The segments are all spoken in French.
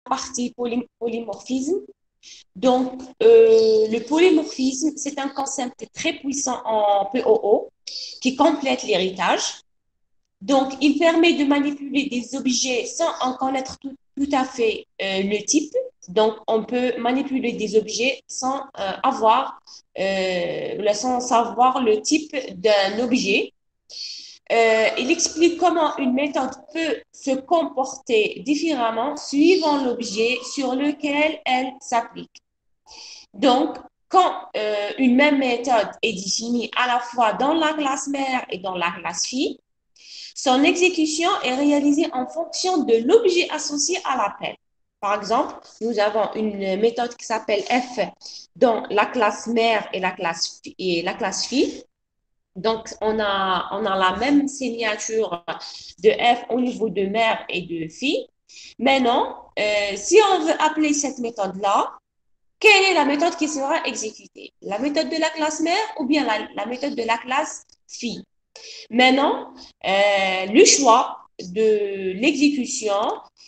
partie polymorphisme. Donc, le polymorphisme, c'est un concept très puissant en POO qui complète l'héritage. Donc, il permet de manipuler des objets sans en connaître tout à fait le type. Donc, on peut manipuler des objets sans savoir le type d'un objet. Il explique comment une méthode peut se comporter différemment suivant l'objet sur lequel elle s'applique. Donc, quand une même méthode est définie à la fois dans la classe mère et dans la classe fille, son exécution est réalisée en fonction de l'objet associé à l'appel. Par exemple, nous avons une méthode qui s'appelle F dans la classe mère et la classe fille. Donc, on a la même signature de F au niveau de mère et de fille. Maintenant, si on veut appeler cette méthode-là, quelle est la méthode qui sera exécutée? La méthode de la classe mère ou bien la méthode de la classe fille? Maintenant, le choix de l'exécution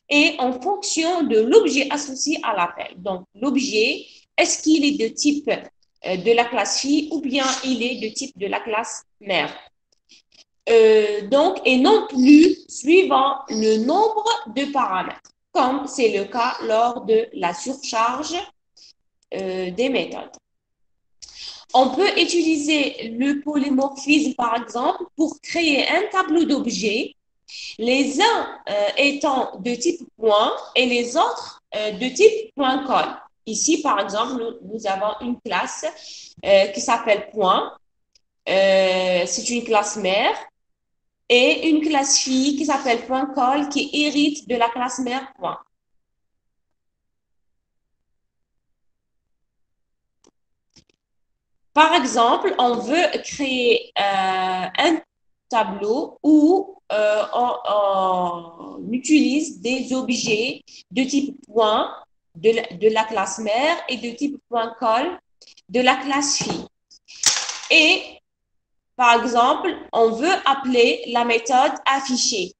est en fonction de l'objet associé à l'appel. Donc, l'objet, est-ce qu'il est de type de la classe fille ou bien il est de type de la classe mère? Donc, et non plus suivant le nombre de paramètres, comme c'est le cas lors de la surcharge des méthodes. On peut utiliser le polymorphisme, par exemple, pour créer un tableau d'objets, les uns étant de type point et les autres de type point colle. Ici, par exemple, nous avons une classe qui s'appelle point. C'est une classe mère et une classe fille qui s'appelle point colle qui hérite de la classe mère point. Par exemple, on veut créer un tableau où on utilise des objets de type point de la classe mère et de type point colle de la classe fille. Et par exemple, on veut appeler la méthode affichée.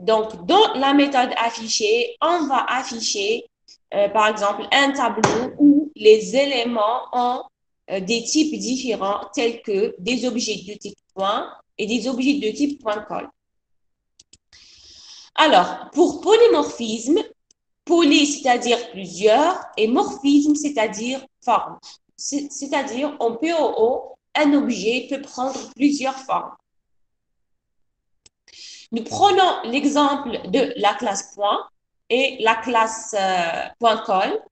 Donc, dans la méthode affichée, on va afficher, par exemple, un tableau où les éléments ont des types différents tels que des objets de type point et des objets de type point colle. Alors, pour polymorphisme, poly, c'est-à-dire plusieurs, et morphisme, c'est-à-dire forme. C'est-à-dire, en POO, un objet peut prendre plusieurs formes. Nous prenons l'exemple de la classe point et la classe point colle.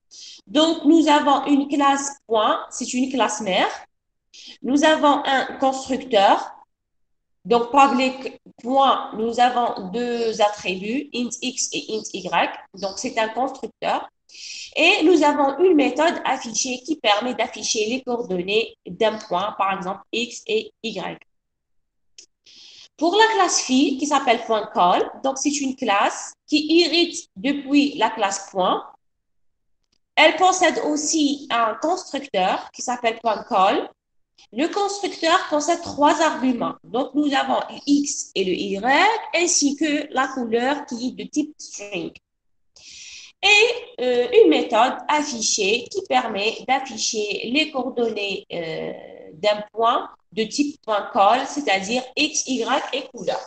Donc, nous avons une classe point, c'est une classe mère. Nous avons un constructeur. Donc, public point, nous avons deux attributs, int x et int y. Donc, c'est un constructeur. Et nous avons une méthode affichée qui permet d'afficher les coordonnées d'un point, par exemple x et y. Pour la classe fille, qui s'appelle point call, donc c'est une classe qui hérite depuis la classe point. Elle possède aussi un constructeur qui s'appelle point call. Le constructeur possède trois arguments. Donc, nous avons le X et le Y, ainsi que la couleur qui est de type string. Et une méthode affichée qui permet d'afficher les coordonnées d'un point de type point call, c'est-à-dire X, Y et couleur.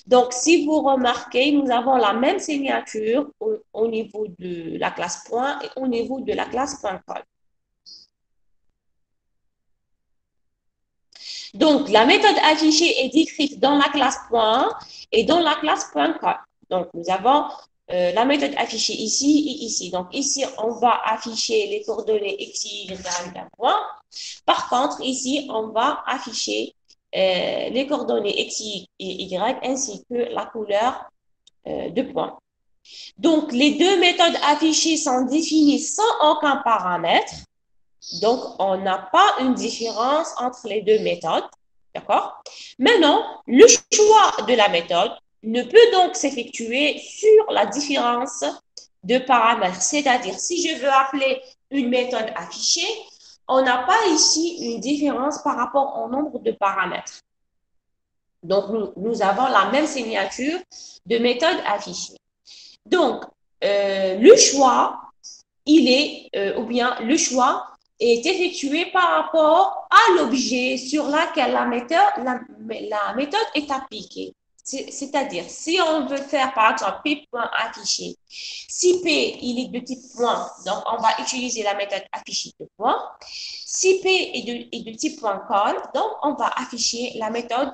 Donc, si vous remarquez, nous avons la même signature au niveau de la classe point et au niveau de la classe point call. Donc, la méthode affichée est décrite dans la classe point et dans la classe point call. Donc, nous avons la méthode affichée ici et ici. Donc, ici, on va afficher les coordonnées x, y d'un point. Par contre, ici, on va afficher les coordonnées x, y et y ainsi que la couleur de point. Donc, les deux méthodes affichées sont définies sans aucun paramètre. Donc, on n'a pas une différence entre les deux méthodes. D'accord? Maintenant, le choix de la méthode ne peut donc s'effectuer sur la différence de paramètres. C'est-à-dire, si je veux appeler une méthode affichée, on n'a pas ici une différence par rapport au nombre de paramètres. Donc, nous avons la même signature de méthode affichée. Donc, le choix, ou bien le choix est effectué par rapport à l'objet sur lequel la méthode est appliquée. C'est-à-dire, si on veut faire, par exemple, P point affiché, si P, il est de type point, donc on va utiliser la méthode afficher de point. Si P est de type point call, donc on va afficher la méthode,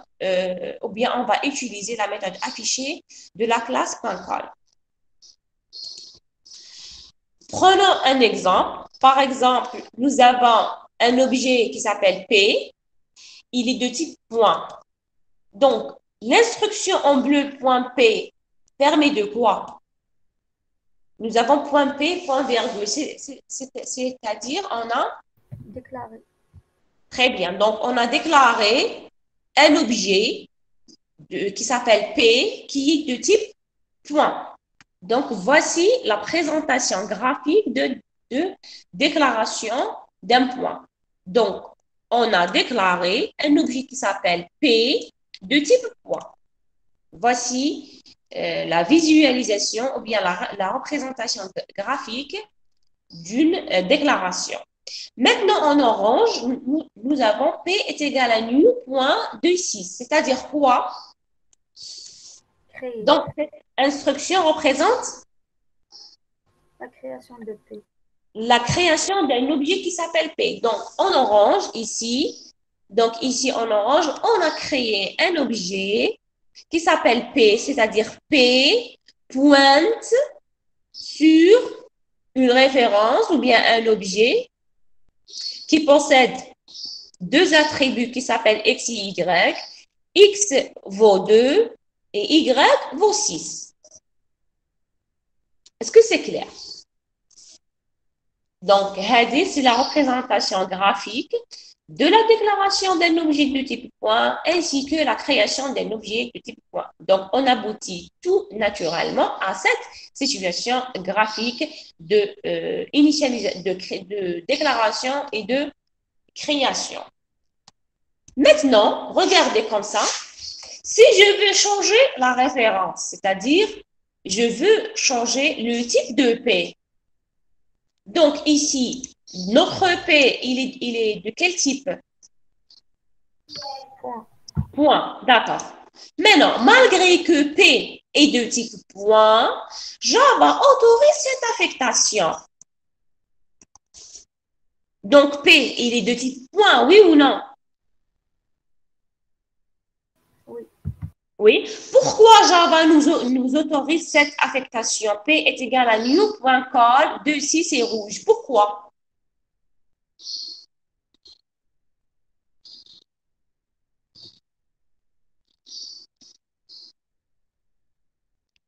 ou bien on va utiliser la méthode affichée de la classe point call. Prenons un exemple. Par exemple, nous avons un objet qui s'appelle P. Il est de type point. Donc, l'instruction en bleu point P permet de quoi? Nous avons point P, point virgule. C'est-à-dire, on a Déclaré. Très bien. Donc, on a déclaré un objet qui s'appelle P qui est de type point. Donc, voici la présentation graphique de déclaration d'un point. Donc, on a déclaré un objet qui s'appelle P de type point. Voici la visualisation ou bien la représentation graphique d'une déclaration. Maintenant, en orange, nous avons P est égal à new.26. C'est-à-dire quoi? Créer. Donc, cette instruction représente La création de P. la création d'un objet qui s'appelle P. Donc, en orange, ici, en orange, on a créé un objet qui s'appelle P, c'est-à-dire P pointe sur une référence ou bien un objet qui possède deux attributs qui s'appellent X et Y. X vaut 2 et Y vaut 6. Est-ce que c'est clair? Donc, c'est la représentation graphique de la déclaration d'un objet de type point ainsi que la création d'un objet de type point. Donc, on aboutit tout naturellement à cette situation graphique de, de déclaration et de création. Maintenant, regardez comme ça. Si je veux changer la référence, c'est-à-dire je veux changer le type de P. Donc ici, notre P, il est de quel type? Point. Point, d'accord. Maintenant, malgré que P est de type point, Java autorise cette affectation. Donc P, il est de type point, oui ou non? Oui. Oui. Pourquoi Java nous autorise cette affectation? P est égal à new.call, 2, 6 et rouge. Pourquoi?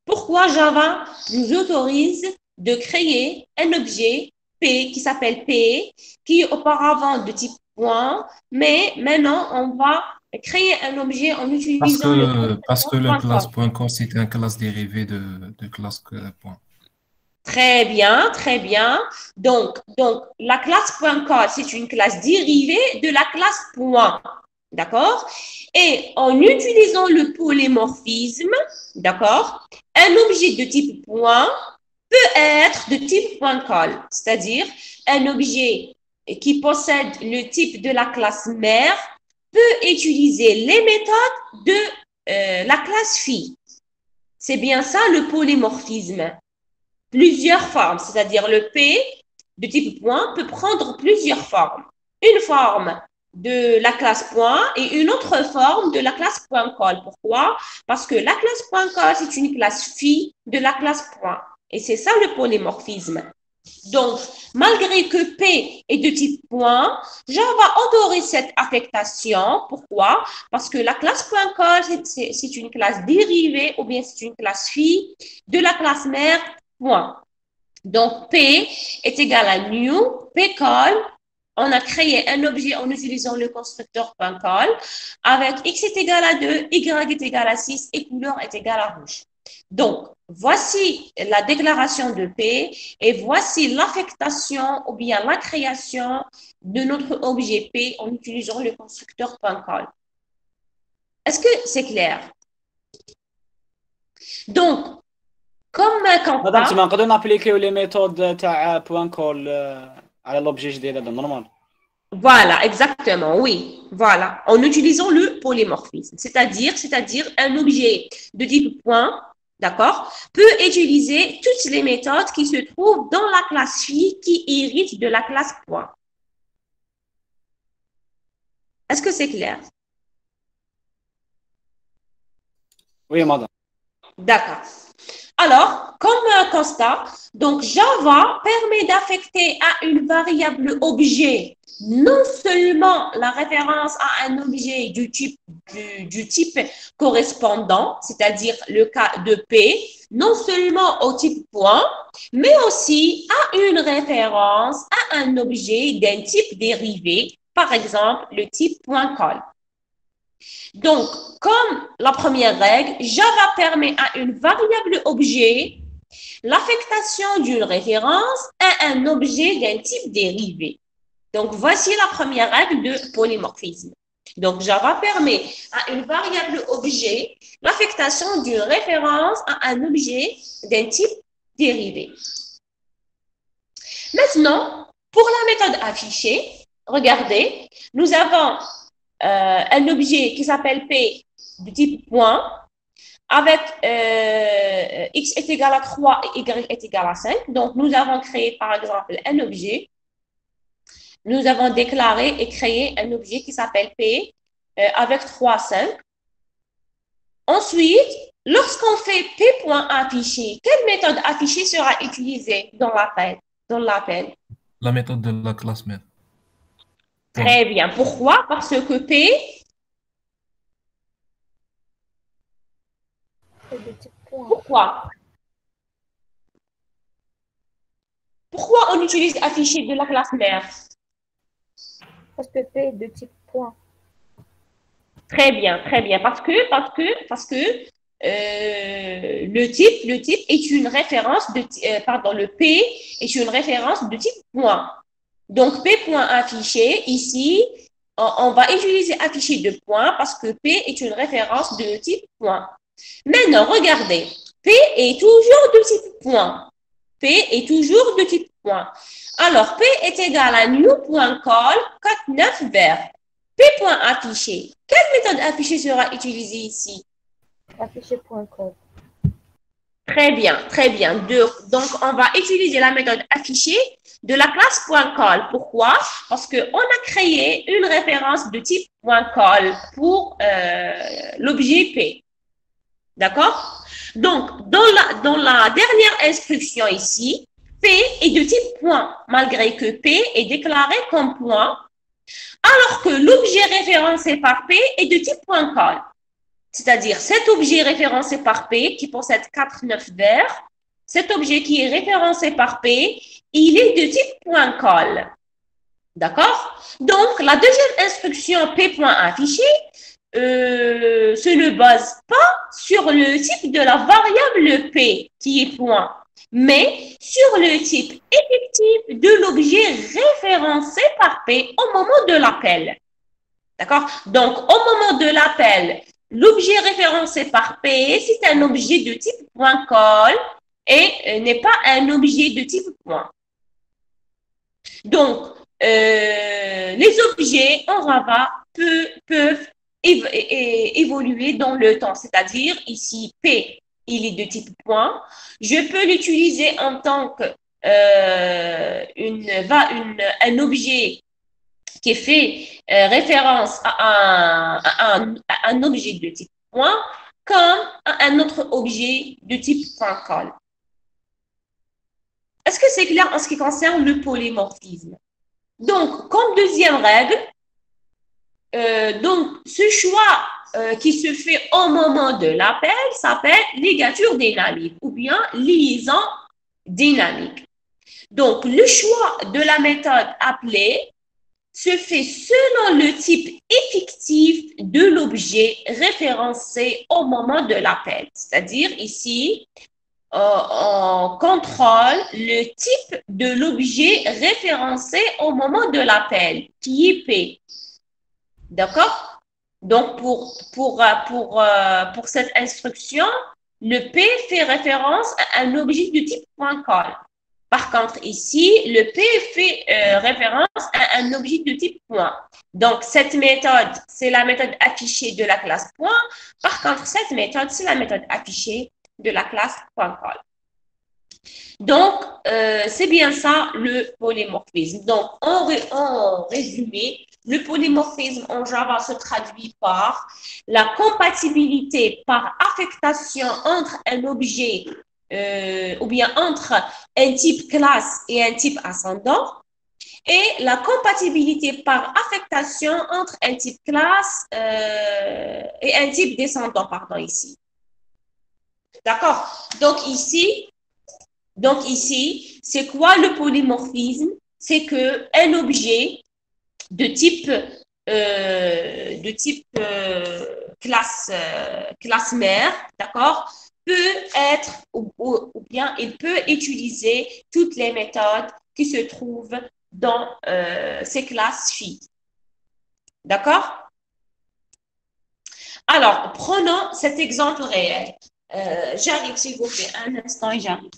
Pourquoi Java nous autorise de créer un objet P qui s'appelle P, qui est auparavant de type point, mais maintenant on va créer un objet en utilisant le Parce constructeur que le point classe .call. point .com, c'est un classe dérivé de classe point. Très bien, très bien. Donc la classe point .call, c'est une classe dérivée de la classe point. D'accord? Et en utilisant le polymorphisme, d'accord, un objet de type point peut être de type point .call, c'est-à-dire un objet qui possède le type de la classe mère peut utiliser les méthodes de la classe fille. C'est bien ça le polymorphisme. Plusieurs formes, c'est-à-dire le P de type point peut prendre plusieurs formes. Une forme de la classe point et une autre forme de la classe point call. Pourquoi? Parce que la classe point call, c'est une classe phi de la classe point. Et c'est ça le polymorphisme. Donc, malgré que P est de type point, Java autorise cette affectation. Pourquoi? Parce que la classe point call, c'est une classe dérivée ou bien c'est une classe phi de la classe mère point. Donc, P est égal à new, P call. On a créé un objet en utilisant le constructeur .call avec x est égal à 2, y est égal à 6 et couleur est égal à rouge. Donc, voici la déclaration de P et voici l'affectation ou bien la création de notre objet P en utilisant le constructeur .call. Est-ce que c'est clair? Donc, Comme مدام constat, تما نقدروا نابليكيو لي ميثود تاع بوان كول على لوبجي جديد هذا نورمال. voilà, exactement, oui, voilà, en utilisant le polymorphisme, c'est-à-dire un objet de type point, d'accord, peut utiliser toutes les méthodes qui se trouvent dans la classe phi qui héritent de la classe point. Est-ce que c'est clair? Oui مدام. D'accord. Alors, comme constat, donc Java permet d'affecter à une variable objet non seulement la référence à un objet du type correspondant, c'est-à-dire le cas de P, non seulement au type point, mais aussi à une référence à un objet d'un type dérivé, par exemple le type point call. Donc, comme la première règle, Java permet à une variable objet l'affectation d'une référence à un objet d'un type dérivé. Donc, voici la première règle de polymorphisme. Donc, Java permet à une variable objet l'affectation d'une référence à un objet d'un type dérivé. Maintenant, pour la méthode affichée, regardez, nous avons un objet qui s'appelle P de type point avec x est égal à 3 et y est égal à 5. Donc, nous avons créé, par exemple, un objet. Nous avons déclaré et créé un objet qui s'appelle P avec 3, 5. Ensuite, lorsqu'on fait P point affiché, quelle méthode affichée sera utilisée dans l'appel? La méthode de la classe mère. Très bien. Pourquoi? Parce que P C'est de type point. Pourquoi on utilise affiché de la classe mère? Parce que P est de type point. Très bien. Parce que le type est une référence de, le P est une référence de type point. Donc, P point affiché, ici, on va utiliser affiché de point parce que P est une référence de type point. Maintenant, regardez, P est toujours de type point. P est toujours de type point. Alors, P est égal à new.call 49 vers P point affiché. Quelle méthode affichée sera utilisée ici? Affiché.call. Très bien. Donc, on va utiliser la méthode affichée de la classe .call. Pourquoi? Parce qu'on a créé une référence de type .call pour l'objet P. D'accord? Donc, dans la dernière instruction ici, P est de type point, malgré que P est déclaré comme point, alors que l'objet référencé par P est de type .call. C'est-à-dire cet objet référencé par P qui possède 4, 9 vers, cet objet qui est référencé par P, il est de type .call. D'accord? Donc, la deuxième instruction P.affiché se ne base pas sur le type de la variable P qui est point, mais sur le type effectif de l'objet référencé par P au moment de l'appel. D'accord? Donc, au moment de l'appel, l'objet référencé par P, c'est un objet de type .call et n'est pas un objet de type point. Donc, les objets en Java peuvent évoluer dans le temps, c'est-à-dire ici P, il est de type point. Je peux l'utiliser en tant que un objet qui fait référence à un objet de type point comme à un autre objet de type .call. Est-ce que c'est clair en ce qui concerne le polymorphisme? Donc, comme deuxième règle, donc ce choix qui se fait au moment de l'appel s'appelle ligature dynamique ou bien liaison dynamique. Donc, le choix de la méthode appelée se fait selon le type effectif de l'objet référencé au moment de l'appel. C'est-à-dire ici, on contrôle le type de l'objet référencé au moment de l'appel, qui est P. D'accord? Donc, pour cette instruction, le P fait référence à un objet de type .call. Par contre, ici, le P fait référence à un objet de type point. Donc, cette méthode, c'est la méthode affichée de la classe point. Par contre, cette méthode, c'est la méthode affichée de la classe .call. Donc, c'est bien ça le polymorphisme. Donc, en résumé, le polymorphisme en Java se traduit par la compatibilité par affectation entre un objet ou bien entre un type classe et un type ascendant, et la compatibilité par affectation entre un type classe et un type descendant, pardon, ici. D'accord? Donc ici, c'est quoi le polymorphisme? C'est qu'un objet de type classe mère, d'accord, peut être ou bien il peut utiliser toutes les méthodes qui se trouvent dans ces classes filles. D'accord? Alors, prenons cet exemple réel. J'arrive, s'il vous plaît, un instant et j'arrive.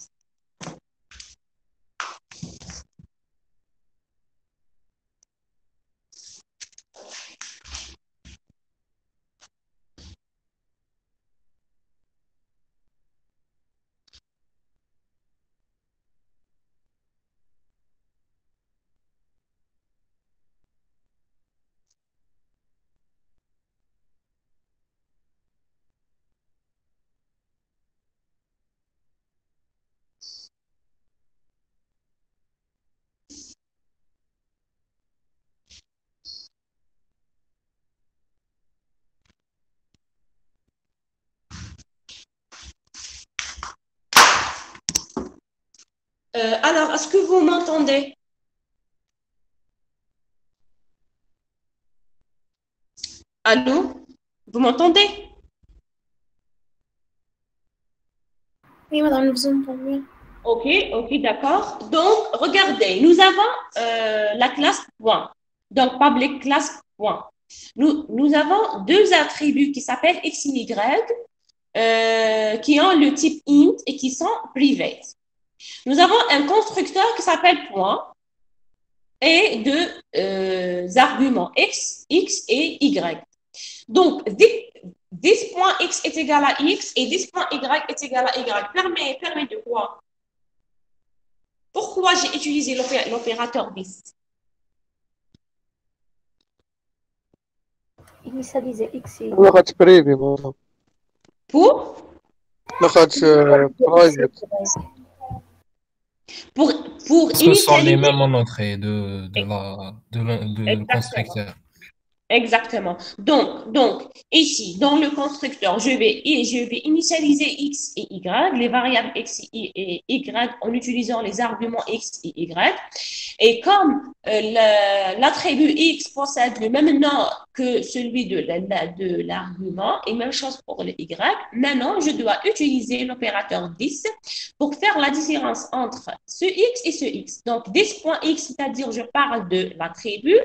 Alors, est-ce que vous m'entendez? Allô? Vous m'entendez? Oui, madame, nous vous entendons. Ok, d'accord. Donc, regardez, nous avons la classe point. Donc, public class point. Nous avons deux attributs qui s'appellent x et y, qui ont le type int et qui sont private. Nous avons un constructeur qui s'appelle point et deux arguments x et y. Donc, this point x est égal à x et this point y est égal à y. Permet de quoi? Pourquoi j'ai utilisé l'opérateur this? Initialiser X et لغة بريفي والله. Pour لغة برايفت. pour Ce sont les initialiser. mêmes en entrée de constructeur. Exactement. Donc, ici, dans le constructeur, je vais initialiser x et y, les variables x et y, en utilisant les arguments x et y. Et comme l'attribut x possède le même nom que celui de l'argument, et même chose pour le y, maintenant, je dois utiliser l'opérateur this pour faire la différence entre ce x et ce x. Donc, this.x, c'est-à-dire je parle de l'attribut,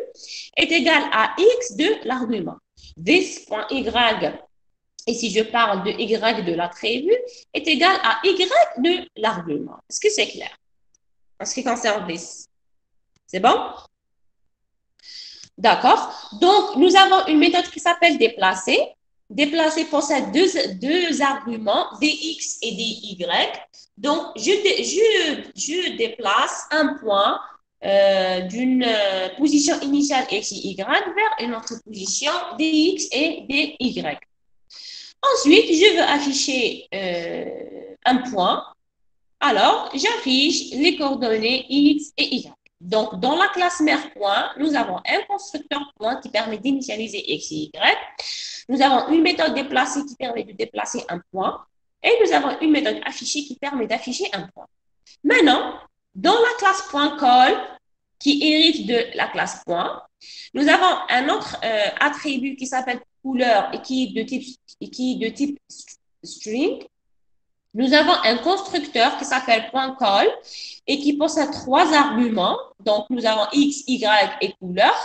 est égal à x de l'argument. This.y, et si je parle de y de l'attribut, est égal à y de l'argument. Est-ce que c'est clair? En ce qui concerne this. C'est bon? D'accord. Donc, nous avons une méthode qui s'appelle déplacer. Déplacer possède deux arguments, des x et des y. Donc, je déplace un point d'une position initiale x et y vers une autre position des x et des y. Ensuite, je veux afficher un point. Alors, j'affiche les coordonnées x et y. Donc, dans la classe mère point, nous avons un constructeur point qui permet d'initialiser x et y. Nous avons une méthode déplacée qui permet de déplacer un point. Et nous avons une méthode affichée qui permet d'afficher un point. Maintenant, dans la classe point call, qui hérite de la classe point, nous avons un autre attribut qui s'appelle couleur et qui est de type string. Nous avons un constructeur qui s'appelle .call et qui possède trois arguments. Donc, nous avons x, y et couleur.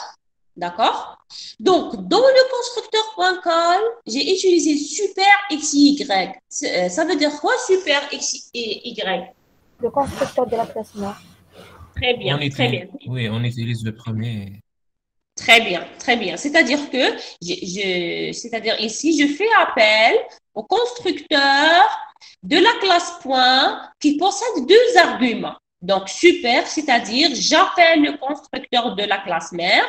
D'accord? Donc, dans le constructeur.call, j'ai utilisé super XY. Ça veut dire quoi, super XY? Le constructeur de la classe mère. Très bien, très bien. Oui, on utilise le premier. Très bien, très bien. C'est-à-dire que, c'est-à-dire ici, je fais appel au constructeur de la classe point qui possède deux arguments. Donc, super, c'est-à-dire j'appelle le constructeur de la classe mère.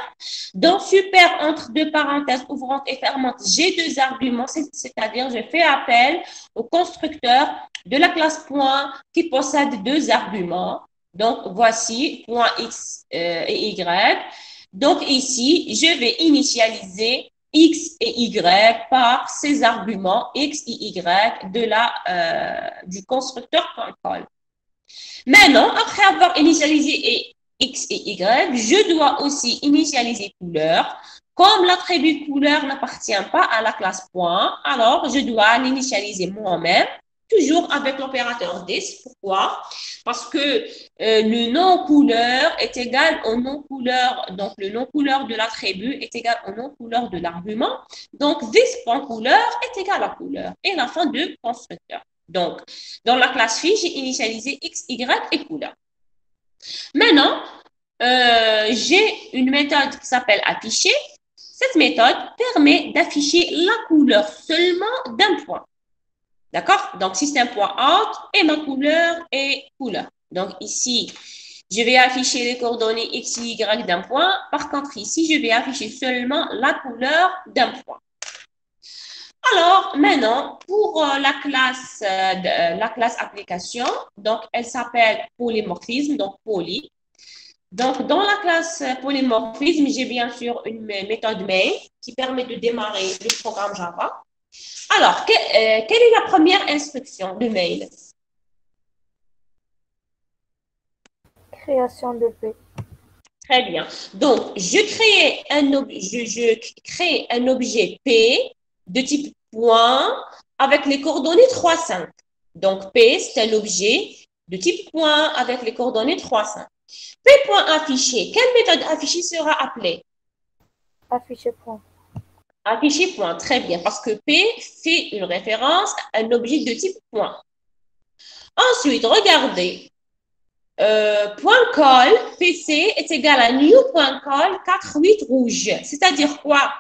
Dans super, entre deux parenthèses ouvrantes et fermantes, j'ai deux arguments, c'est-à-dire je fais appel au constructeur de la classe point qui possède deux arguments. Donc, voici point X et Y. Donc, ici, je vais initialiser X et Y par ces arguments X et Y du constructeur.call. Maintenant, après avoir initialisé X et Y, je dois aussi initialiser couleur. Comme l'attribut couleur n'appartient pas à la classe point, alors je dois l'initialiser moi-même, toujours avec l'opérateur this. Pourquoi? Parce que le nom couleur est égal au nom couleur, donc le nom couleur de l'attribut est égal au nom couleur de l'argument. Donc, this.couleur est égal à couleur et la fin de constructeur. Donc, dans la classe fille, j'ai initialisé X, Y et couleur. Maintenant, j'ai une méthode qui s'appelle afficher. Cette méthode permet d'afficher la couleur seulement d'un point. D'accord? Donc, si c'est un point out, et ma couleur est couleur. Donc, ici, je vais afficher les coordonnées X, Y d'un point. Par contre, ici, je vais afficher seulement la couleur d'un point. Alors, maintenant, pour la classe application, donc elle s'appelle polymorphisme, donc poly. Donc, dans la classe polymorphisme, j'ai bien sûr une méthode main qui permet de démarrer le programme Java. Alors, quelle est la première instruction de mail? Création de P. Très bien. Donc, je crée un objet P de type point avec les coordonnées 3, 5. Donc, P, c'est un objet de type point avec les coordonnées 3, 5. P.affiché. Quelle méthode affichée sera appelée? Afficher point. Afficher point, très bien, parce que P fait une référence à un objet de type point. Ensuite, regardez. Point call PC est égal à new.call 48 rouge. C'est-à-dire quoi?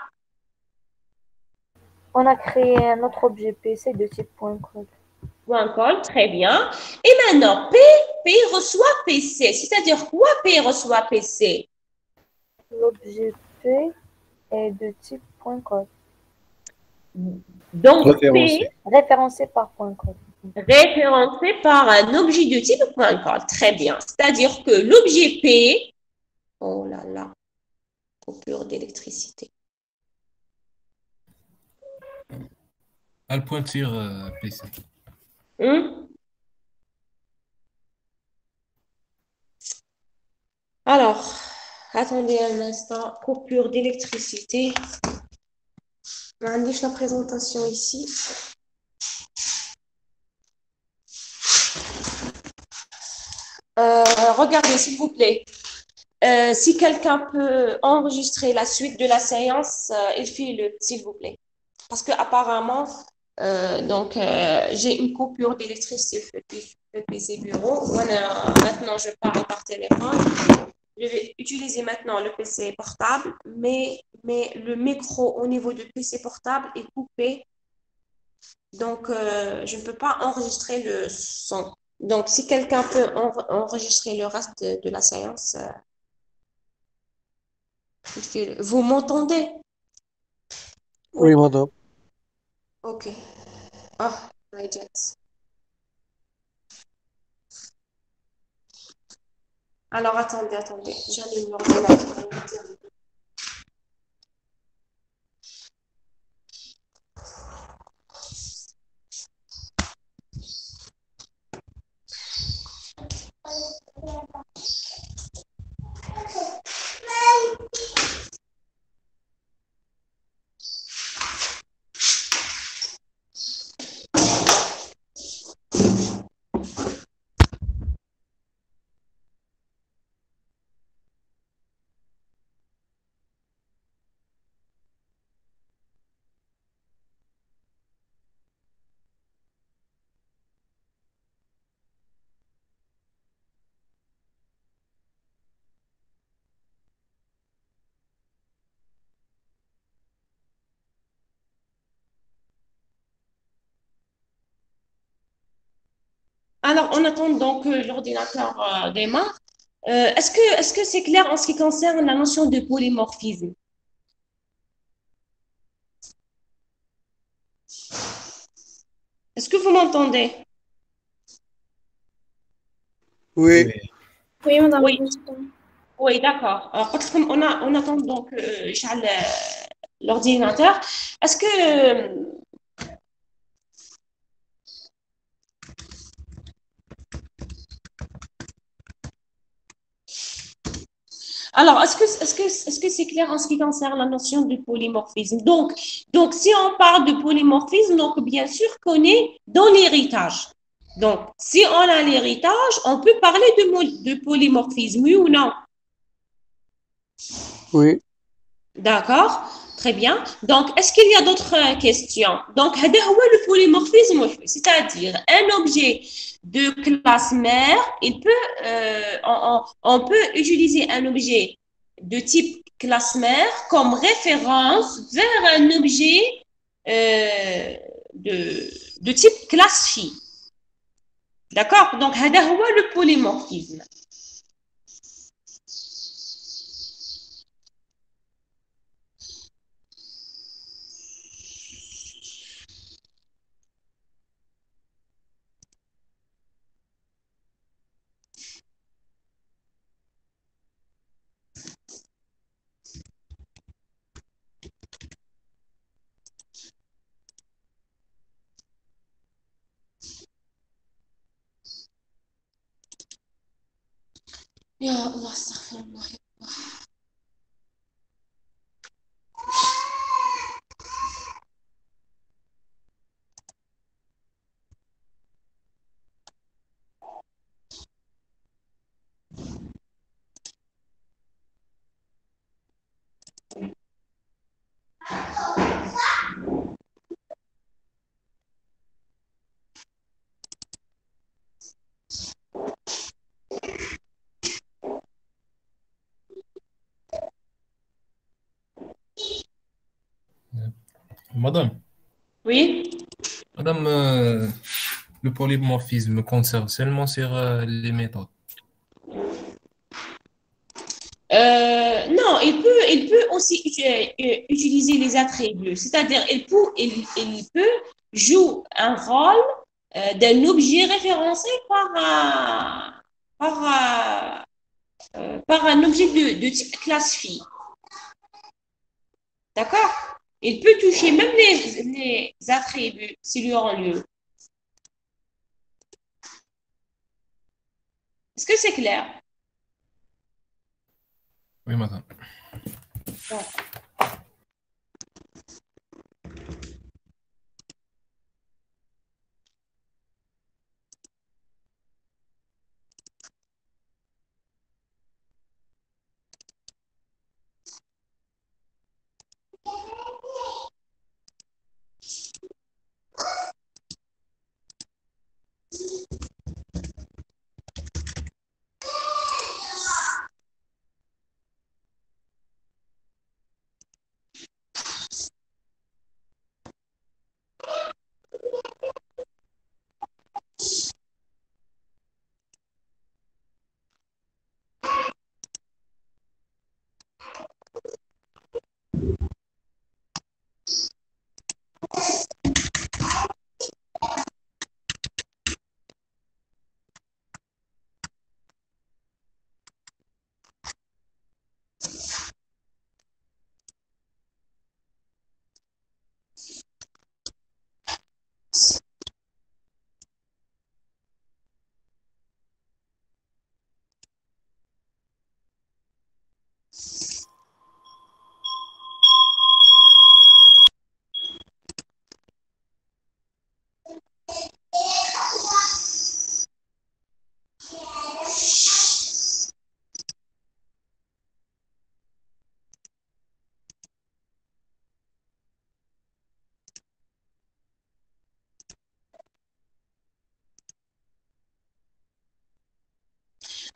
On a créé un autre objet PC de type point call. Point call, très bien. Et maintenant, P reçoit PC. C'est-à-dire quoi P reçoit PC? L'objet P est de type point call. Donc, P Référencé par point call. Référencé par un objet de type point call. Très bien. C'est-à-dire que l'objet P, oh là là, coupure d'électricité. Elle pointe sur PC. Alors, attendez un instant, coupure d'électricité. On indique la présentation ici. Regardez, s'il vous plaît. Si quelqu'un peut enregistrer la suite de la séance, il file, s'il vous plaît. Parce que apparemment, j'ai une coupure d'électricité sur le PC bureau. Maintenant, je parle par téléphone. Je vais utiliser maintenant le PC portable, mais le micro au niveau du PC portable est coupé. Donc, je ne peux pas enregistrer le son. Donc, si quelqu'un peut enregistrer le reste de la séance, vous m'entendez? Oui, madame. Ok. Ah, my jet. Alors, attendez. J'allume l'ordinateur. Alors, on attend donc que l'ordinateur démarre. Est-ce que c'est clair en ce qui concerne la notion de polymorphisme? Est-ce que vous m'entendez? Oui. Oui. Oui, madame. Oui, oui, d'accord. Alors, on attend donc Inch'Allah, l'ordinateur. Est-ce que Alors, est-ce que c'est clair en ce qui concerne la notion de polymorphisme? Donc, si on parle de polymorphisme, donc bien sûr qu'on est dans l'héritage. Donc, si on a l'héritage, on peut parler de polymorphisme, oui ou non? Oui. D'accord? Très bien. Donc, est-ce qu'il y a d'autres questions? Donc, هذا هو le polymorphisme, c'est-à-dire un objet de classe mère, on peut utiliser un objet de type classe mère comme référence vers un objet euh, de type classe fille. D'accord? Donc, هذا هو le polymorphisme. Ya Allah, astaghfirullah. Madame, Oui? madame, le polymorphisme concerne seulement sur les méthodes. Non, il peut aussi utiliser les attributs, c'est-à-dire il peut jouer un rôle d'un objet référencé par, par un objet de type classe phi. D'accord? Il peut toucher même les attributs s'il y aura lieu. Est-ce que c'est clair? Oui, madame. Bon.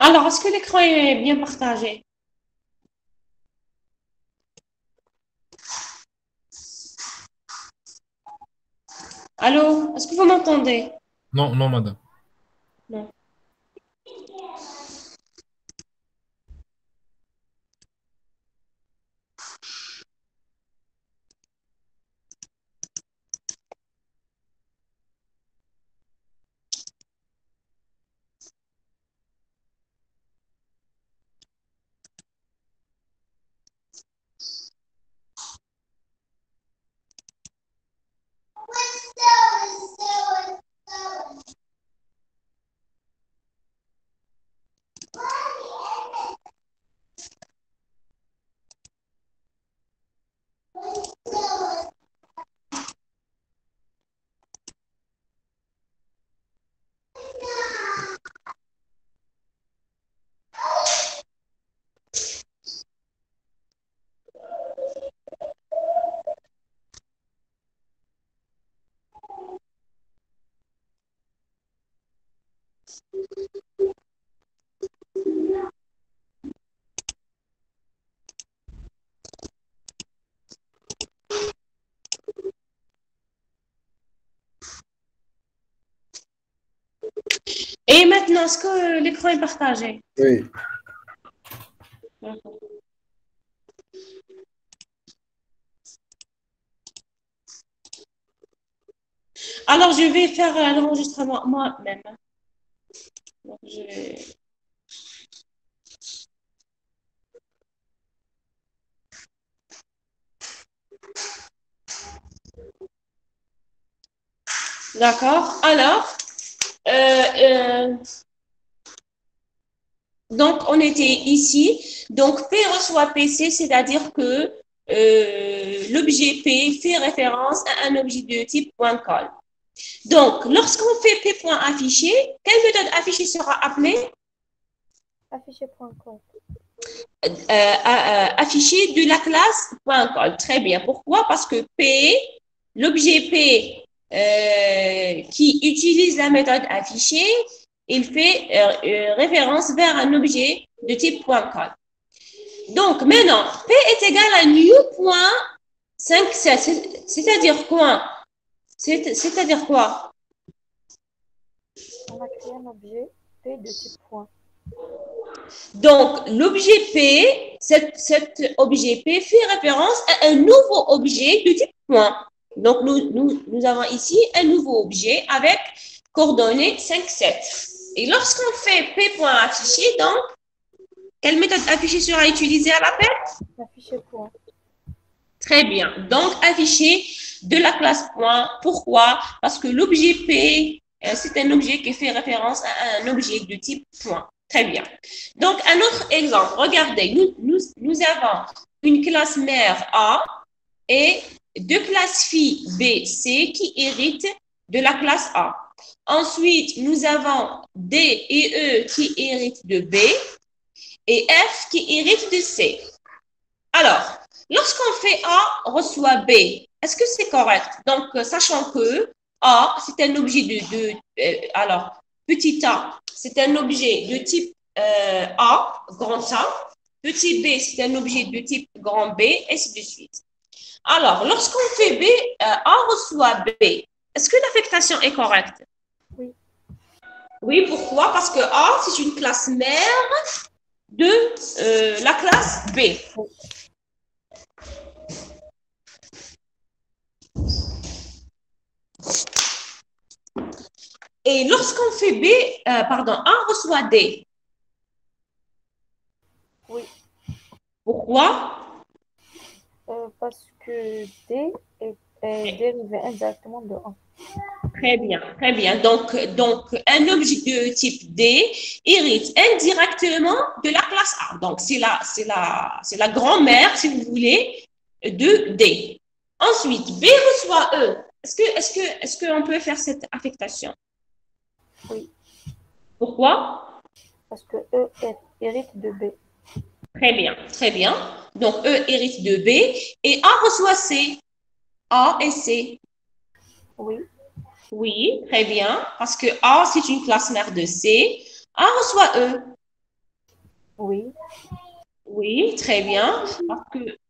Alors, est-ce que l'écran est bien partagé? Allô? Est-ce que vous m'entendez? Non, non, madame. Non. Et maintenant, est-ce que l'écran est partagé? Oui. D'accord. Alors, je vais faire l'enregistrement moi-même. Donc, je vais... D'accord. Alors, donc, on était ici. Donc, P reçoit PC, c'est-à-dire que l'objet P fait référence à un objet de type .call. Donc, lorsqu'on fait P.affiché, quelle méthode affichée sera appelée? Affiché.com. Affiché de la classe .call. Très bien. Pourquoi? Parce que P, l'objet P qui utilise la méthode affichée, il fait référence vers un objet de type .call. Donc, maintenant, P est égal à new.57. C'est-à-dire quoi? C'est-à-dire quoi? On a créé un objet P de type point. Donc, l'objet P, cet objet P fait référence à un nouveau objet de type point. Donc, nous avons ici un nouveau objet avec coordonnées 5, 7. Et lorsqu'on fait P.affiché, donc, quelle méthode affichée sera utilisée à l'appel? Affiché.point. Très bien. Donc, affiché de la classe point. Pourquoi? Parce que l'objet P, c'est un objet qui fait référence à un objet de type point. Très bien. Donc, un autre exemple. Regardez, nous avons une classe mère A et deux classes filles B, C qui héritent de la classe A. Ensuite, nous avons D et E qui héritent de B et F qui héritent de C. Alors, lorsqu'on fait A reçoit B, est-ce que c'est correct? Donc, sachant que A, c'est un objet alors, petit a, c'est un objet de type A, grand A. Petit b, c'est un objet de type grand B, ainsi de suite. Alors, lorsqu'on fait B, A reçoit B, est-ce que l'affectation est correcte? Oui. Oui, pourquoi? Parce que A, c'est une classe mère de la classe B. Et lorsqu'on fait B, A reçoit D. Oui. Pourquoi? Parce que D est dérivé indirectement de 1. Très bien, très bien. Donc, un objet de type D hérite indirectement de la classe A. Donc, c'est la grand-mère, si vous voulez, de D. Ensuite, B reçoit E. Est-ce qu'on peut faire cette affectation? Oui. Pourquoi? Parce que E hérite de B. Très bien, très bien. Donc, E hérite de B et A reçoit C. A et C. Oui. Oui, très bien. Parce que A, c'est une classe mère de C. A reçoit E. Oui. Oui, très bien.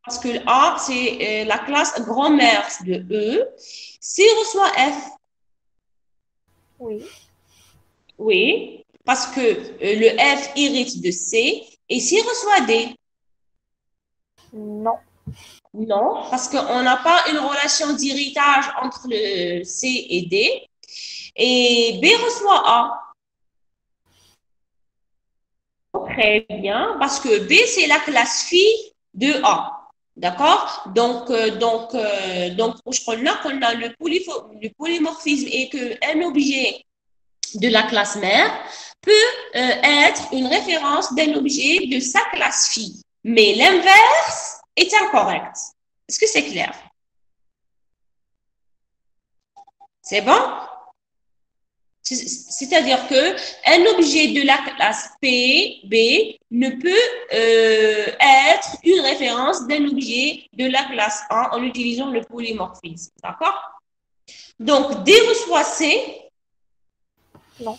Parce que A, c'est la classe grand-mère de E. C reçoit F. Oui. Oui, parce que le F hérite de C et C reçoit D. Non. Non, parce qu'on n'a pas une relation d'héritage entre le C et D. Et B reçoit A. Très bien, parce que B, c'est la classe phi de A. D'accord? Donc, on a le polymorphisme et qu'un objet de la classe mère peut être une référence d'un objet de sa classe phi. Mais l'inverse est incorrect. Est-ce que c'est clair? C'est bon? C'est-à-dire qu'un objet de la classe P, B, ne peut être une référence d'un objet de la classe A en utilisant le polymorphisme. D'accord? Donc, D reçoit C. Non.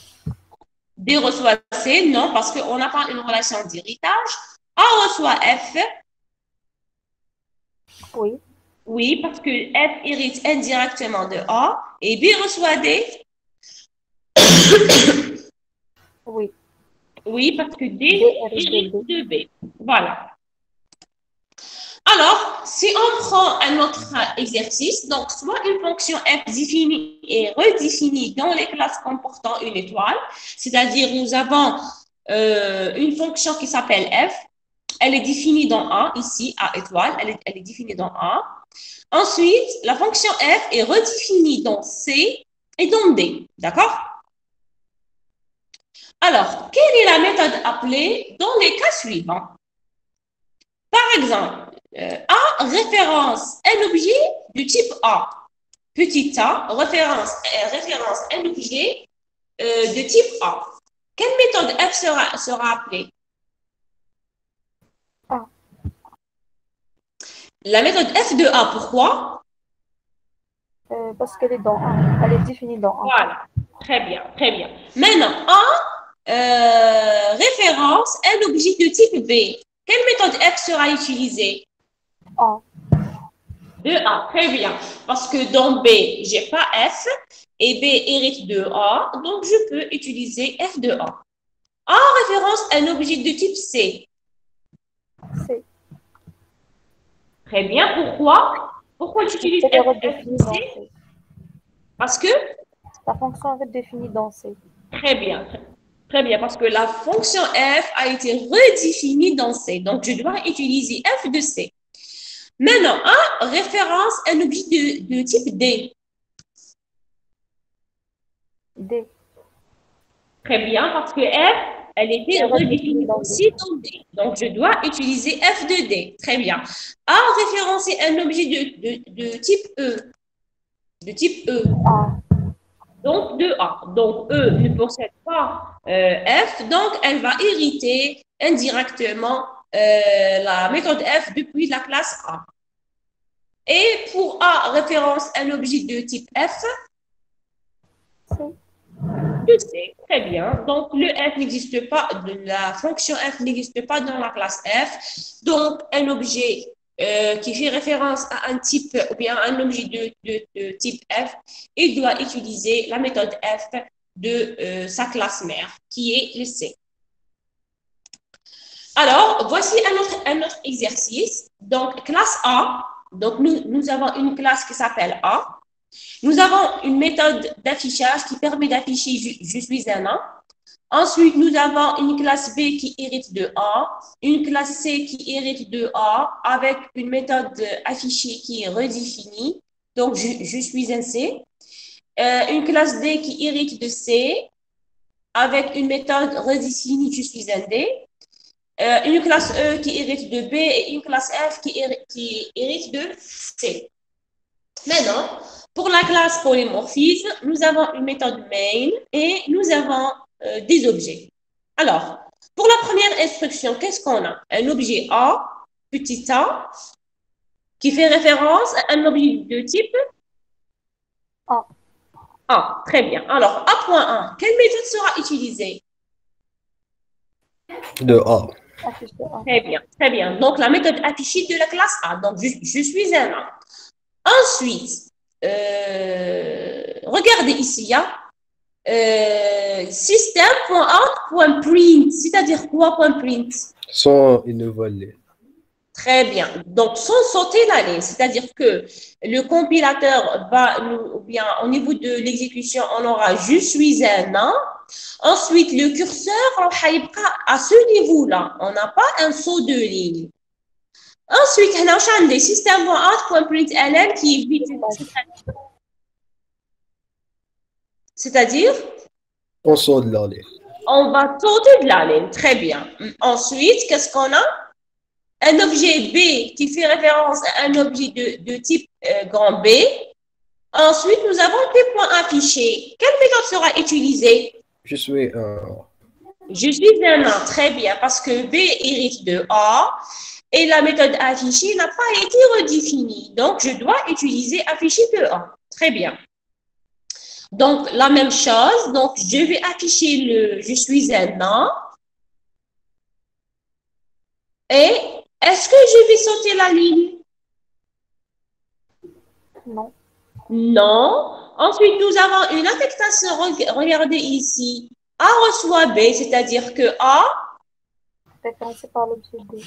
D reçoit C, non, parce qu'on n'a pas une relation d'héritage. A reçoit F. Oui. Oui, parce que F hérite indirectement de A. Et B reçoit D. Oui. Oui, parce que D D hérite hérite de B. de B. Voilà. Alors, si on prend un autre exercice, donc soit une fonction f définie et redéfinie dans les classes comportant une étoile, c'est-à-dire nous avons une fonction qui s'appelle f, elle est définie dans A, ici, A étoile, elle est définie dans A. Ensuite, la fonction f est redéfinie dans C et dans D, d'accord? Alors, quelle est la méthode appelée dans les cas suivants? Par exemple, A référence un objet du type A. Petit a référence un objet de type A. Quelle méthode F sera appelée? A. La méthode F de A, pourquoi? Parce qu'elle est dans A. Elle est définie dans A. Voilà, très bien, très bien. Maintenant, A référence un objet de type B. Quelle méthode F sera utilisée? A. De A, très bien. Parce que dans B, je n'ai pas F et B hérite de A, donc je peux utiliser F de A. A référence un objet de type C. C. Très bien. Pourquoi? Pourquoi tu utilises Elle est F redéfinie de dans C? C. Parce que, La fonction est redéfinie dans C. très bien. Très bien, parce que la fonction F a été redéfinie dans C. Donc, je dois utiliser F de C. Maintenant, A référence un objet de type D. D. Très bien, parce que F, elle était redéfinie dans aussi dans D. Donc, je dois utiliser F de D. Très bien. A référencer un objet de type E. De type E. A. Donc, de A. Donc, E ne possède pas F. Donc, elle va hériter indirectement la méthode F depuis la classe A. Et pour A référence un objet de type F, C. je sais, très bien. Donc, le F n'existe pas, la fonction F n'existe pas dans la classe F. Donc, un objet qui fait référence à un type ou bien un objet de type F, il doit utiliser la méthode F de sa classe mère, qui est le C. Alors, voici un autre exercice. Donc, classe A. Donc, nous avons une classe qui s'appelle A. Nous avons une méthode d'affichage qui permet d'afficher je suis un A. Ensuite, nous avons une classe B qui hérite de A, une classe C qui hérite de A avec une méthode affichée qui est redéfinie. Donc, je suis un C. Une classe D qui hérite de C avec une méthode redéfinie, je suis un D. Une classe E qui hérite de B et une classe F qui hérite de C. Maintenant, pour la classe polymorphisme, nous avons une méthode main et nous avons des objets. Alors, pour la première instruction, qu'est-ce qu'on a? Un objet A, petit a, qui fait référence à un objet de type A. A. Très bien. Alors, A.1, quelle méthode sera utilisée? De A. Affiche de A. Très bien, très bien. Donc, la méthode affichée de la classe A. Donc, je suis un A. Ensuite, regardez ici, System.out.print, c'est-à-dire quoi, .print? Sans une nouvelle ligne. Très bien. Donc, sans sauter la ligne, c'est-à-dire que le compilateur va, ou bien au niveau de l'exécution, on aura je suis un an. Ensuite, le curseur à ce niveau-là. On n'a pas un saut de ligne. Ensuite, on a des system.out.println qui évite, c'est-à-dire On sort de la ligne. on va sauter de la ligne. Très bien. Ensuite, qu'est-ce qu'on a? Un objet B qui fait référence à un objet de type grand B. Ensuite, nous avons des points affichés. Quelle méthode sera utilisée? Je suis un. Je suis un A. Très bien, parce que B hérite de A et la méthode affichée n'a pas été redéfinie. Donc, je dois utiliser affiché de A. Très bien. Donc, la même chose. Donc, je vais afficher le je suis un A. Et est-ce que je vais sauter la ligne? Non. Non. Ensuite, nous avons une affectation. Regardez ici. A reçoit B, c'est-à-dire que A. Référencé par l'objet B.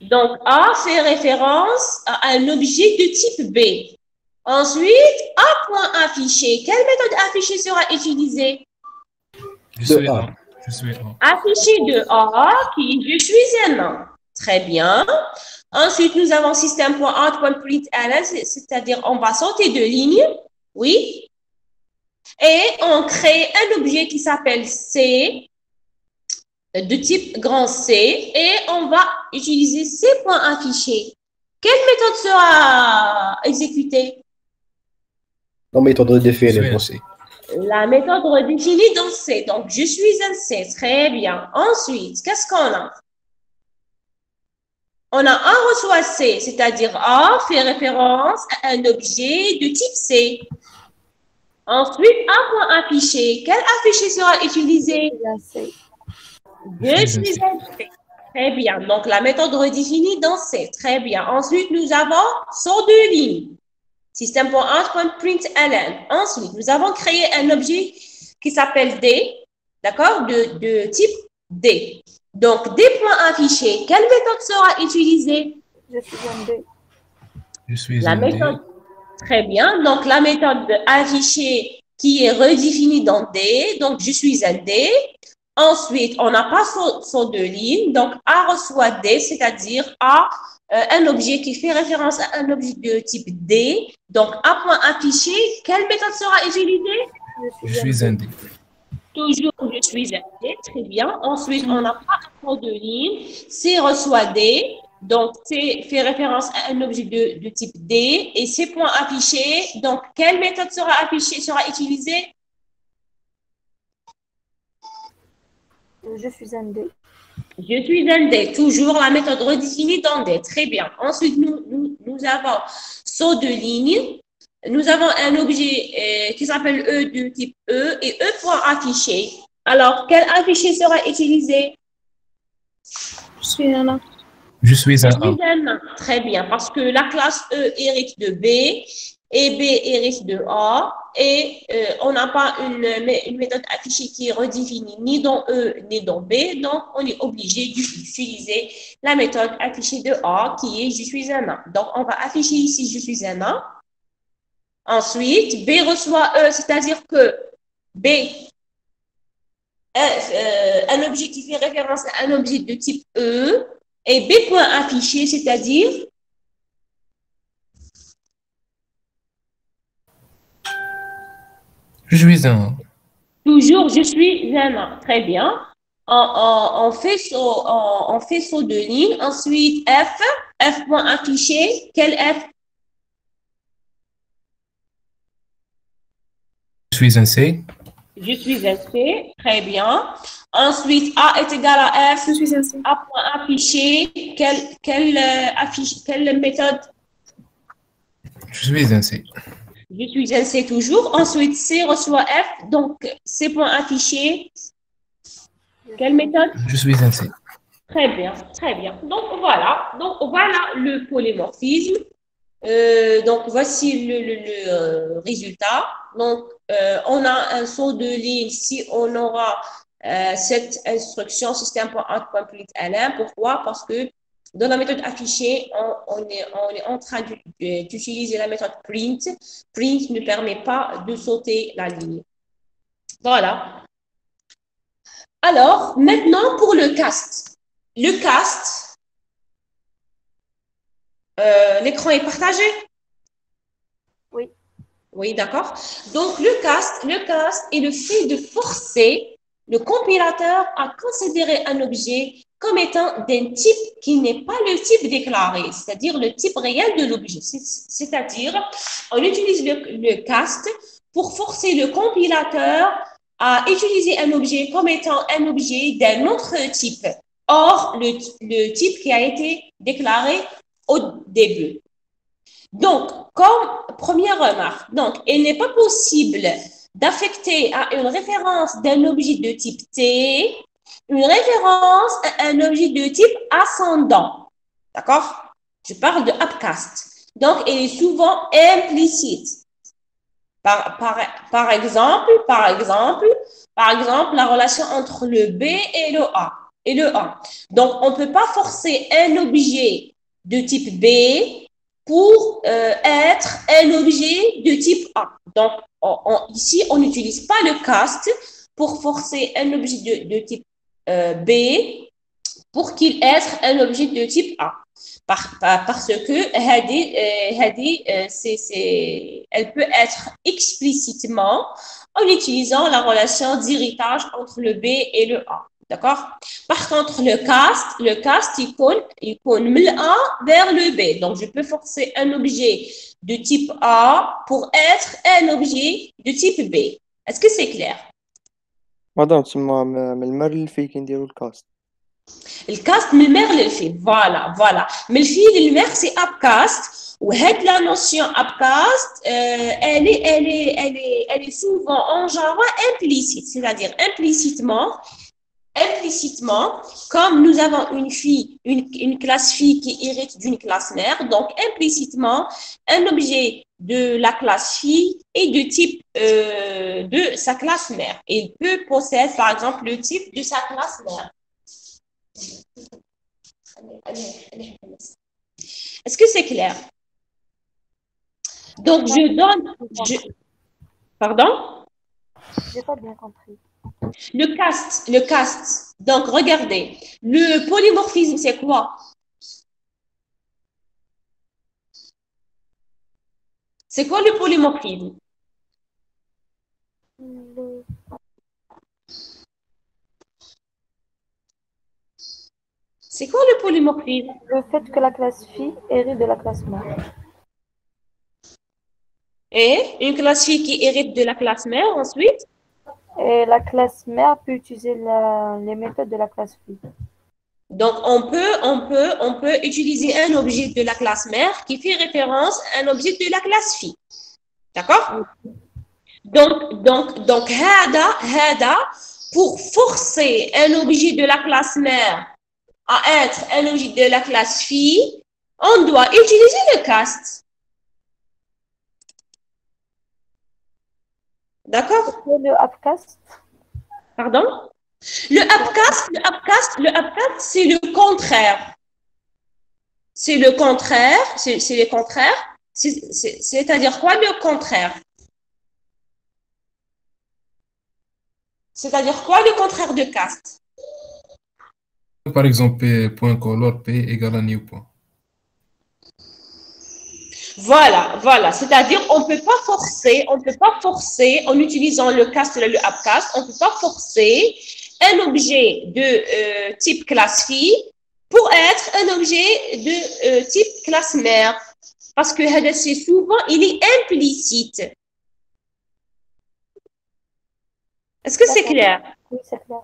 Donc, A fait référence à un objet de type B. Ensuite, A point affiché. Quelle méthode affichée sera utilisée? Je suis A. Je suis A. Affiché de A qui est je suis un A. Très bien. Ensuite, nous avons system.out.println, c'est-à-dire on va sauter de ligne. Oui. Et on crée un objet qui s'appelle C, de type grand C, et on va utiliser ces points affichés. Quelle méthode sera exécutée? La méthode redéfinie dans C. La méthode redéfinie dans C. Donc, je suis un C. Très bien. Ensuite, qu'est-ce qu'on a? On a A reçoit C, c'est-à-dire A fait référence à un objet de type C. Ensuite, A point affiché. Quel affiché sera utilisé? Je suis un C. Très bien. Donc, la méthode redéfinie dans C. Très bien. Ensuite, nous avons saut de ligne. System.out.println. Ensuite, nous avons créé un objet qui s'appelle D, d'accord, de type D. Donc, des points affichés. Quelle méthode sera utilisée? Je suis un D. Je suis La un D. méthode. Très bien. Donc, la méthode affichée qui est redéfinie dans D. Donc, je suis un D. Ensuite, on n'a pas saut de ligne. Donc, A reçoit D, c'est-à-dire A, un objet qui fait référence à un objet de type D. Donc, A point affiché. Quelle méthode sera utilisée? Je suis un D. Toujours, je suis un D. Très bien. Ensuite, on n'a pas un saut de ligne. C reçoit D. Donc, C fait référence à un objet de type D. Et ces points affichés. Donc, quelle méthode sera affichée, sera utilisée? Je suis un D. Je suis un D. Toujours la méthode redéfinie dans D. Très bien. Ensuite, nous avons saut de ligne. Nous avons un objet qui s'appelle E de type E et E point affiché. Alors, quel affiché sera utilisé? Je suis un A. Je suis un Je A. suis un A. Très bien, parce que la classe E hérite de B et B hérite de A. Et on n'a pas une méthode affichée qui est redéfinie ni dans E ni dans B. Donc, on est obligé d'utiliser la méthode affichée de A qui est je suis un A. Donc, on va afficher ici je suis un A. Ensuite, B reçoit E, c'est-à-dire que B est un objet qui fait référence à un objet de type E. Et B point affiché, c'est-à-dire Je suis un A. toujours je suis un A. Très bien. On fait saut de ligne. Ensuite, F point affiché. Quel F? Je suis un C. Je suis un C. Très bien. Ensuite, A est égal à F. Je suis un C. A point affiché. Quelle méthode? Je suis un C. Je suis un C toujours. Ensuite, C reçoit F. Donc, C point affiché. Quelle méthode? Je suis un C. Très bien, très bien. Donc, voilà le polymorphisme. Donc, voici le résultat. Donc, on a un saut de ligne si on aura cette instruction system.out.println. Pourquoi? Parce que dans la méthode affichée, on est en train d'utiliser la méthode print. Print ne permet pas de sauter la ligne. Voilà. Alors, maintenant pour le cast. Le cast, l'écran est partagé? Oui. Oui, d'accord. Donc, le cast est le fait de forcer le compilateur à considérer un objet comme étant d'un type qui n'est pas le type déclaré, c'est-à-dire le type réel de l'objet. C'est-à-dire, on utilise le cast pour forcer le compilateur à utiliser un objet comme étant un objet d'un autre type. Or, le type qui a été déclaré au début. Donc, comme première remarque, donc, il n'est pas possible d'affecter à une référence d'un objet de type T une référence à un objet de type ascendant. D'accord? Je parle de upcast. Donc, il est souvent implicite. Par exemple, la relation entre le B et le A. Donc, on ne peut pas forcer un objet de type B pour être un objet de type A. Donc, ici, on n'utilise pas le cast pour forcer un objet de type B pour qu'il être un objet de type A. Parce que elle peut être explicitement en utilisant la relation d'héritage entre le B et le A. D'accord? Par contre, le cast, il compte من A vers le B. Donc, je peux forcer un objet de type A pour être un objet de type B. Est-ce que c'est clair? مدام تسمى من المر اللي فيه كنديرو الكاست. الكاست من المر للفيل فوالا من الفيل للمر سي ابكاست وهاد لا نوسيون ابكاست elle est souvent en Java implicite, c'est-à-dire implicitement, comme nous avons une classe fille qui hérite d'une classe mère, donc implicitement, un objet de la classe fille est de type de sa classe mère. Il peut posséder, par exemple, le type de sa classe mère. Est-ce que c'est clair? Donc, Pardon? J'ai pas bien compris. Le cast. Donc, regardez. Le polymorphisme, c'est quoi? C'est quoi le polymorphisme? C'est quoi le polymorphisme? Le fait que la classe fille hérite de la classe mère. Et une classe fille qui hérite de la classe mère, ensuite? Et la classe mère peut utiliser les méthodes de la classe fille. Donc, on peut utiliser un objet de la classe mère qui fait référence à un objet de la classe fille. D'accord? Donc, hada, pour forcer un objet de la classe mère à être un objet de la classe fille, on doit utiliser le cast. D'accord? Le upcast. Pardon? Le upcast, c'est le contraire. C'est le contraire. C'est le contraire. C'est-à-dire quoi le contraire? C'est-à-dire quoi le contraire de cast? Par exemple, point color P égale à new point. Voilà. C'est-à-dire, on ne peut pas forcer, en utilisant le cast et le upcast, on ne peut pas forcer un objet de type classe fille pour être un objet de type classe mère. Parce que c'est souvent, il est implicite. Est-ce que c'est clair? Oui, c'est clair.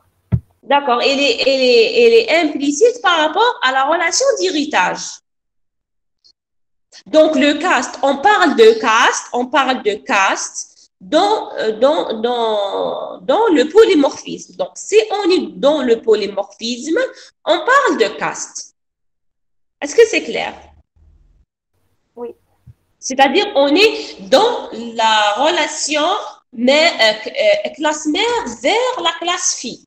D'accord. Il est implicite par rapport à la relation d'héritage. Donc, le cast, on parle de cast dans le polymorphisme. Donc, si on est dans le polymorphisme, on parle de cast. Est-ce que c'est clair? Oui. C'est-à-dire, on est dans la relation classe mère vers la classe fille.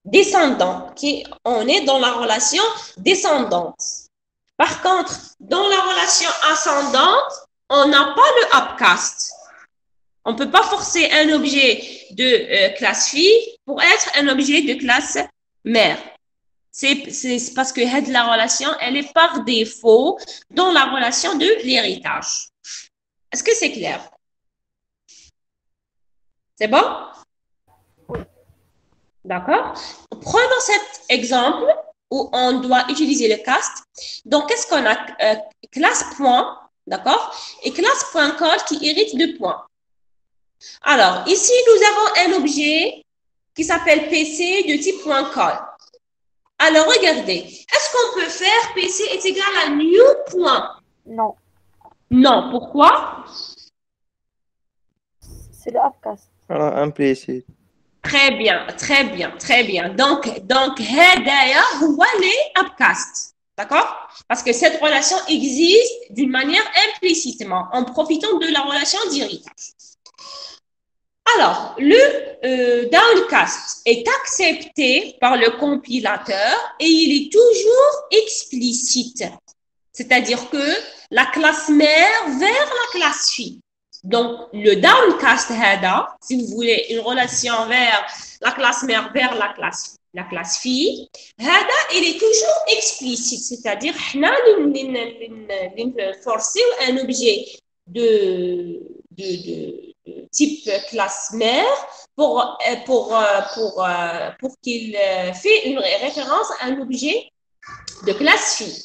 Descendant, on est dans la relation descendante. Par contre, dans la relation ascendante, on n'a pas le upcast. On ne peut pas forcer un objet de classe fille pour être un objet de classe mère. C'est parce que la relation, elle est par défaut dans la relation de l'héritage. Est-ce que c'est clair? C'est bon? D'accord? Prenons cet exemple où on doit utiliser le cast. Donc, qu'est-ce qu'on a? Classe point, d'accord? Et classe point call qui hérite de point. Alors, ici, nous avons un objet qui s'appelle PC de type point call. Alors, regardez. Est-ce qu'on peut faire PC est égal à new point? Non, Non. Pourquoi? c'est le upcast. راه implicite. Très bien, très bien, très bien. Donc, هدايا هو les upcast. D'accord? Parce que cette relation existe d'une manière implicitement en profitant de la relation d'héritage. Alors, le downcast est accepté par le compilateur et il est toujours explicite. C'est-à-dire que la classe mère vers la classe fille. Donc, le downcast si vous voulez une relation vers la classe mère vers la classe fille, il est toujours explicite. C'est-à-dire, nous forcer un objet de type classe mère pour qu'il fait une référence à un objet de classe fille.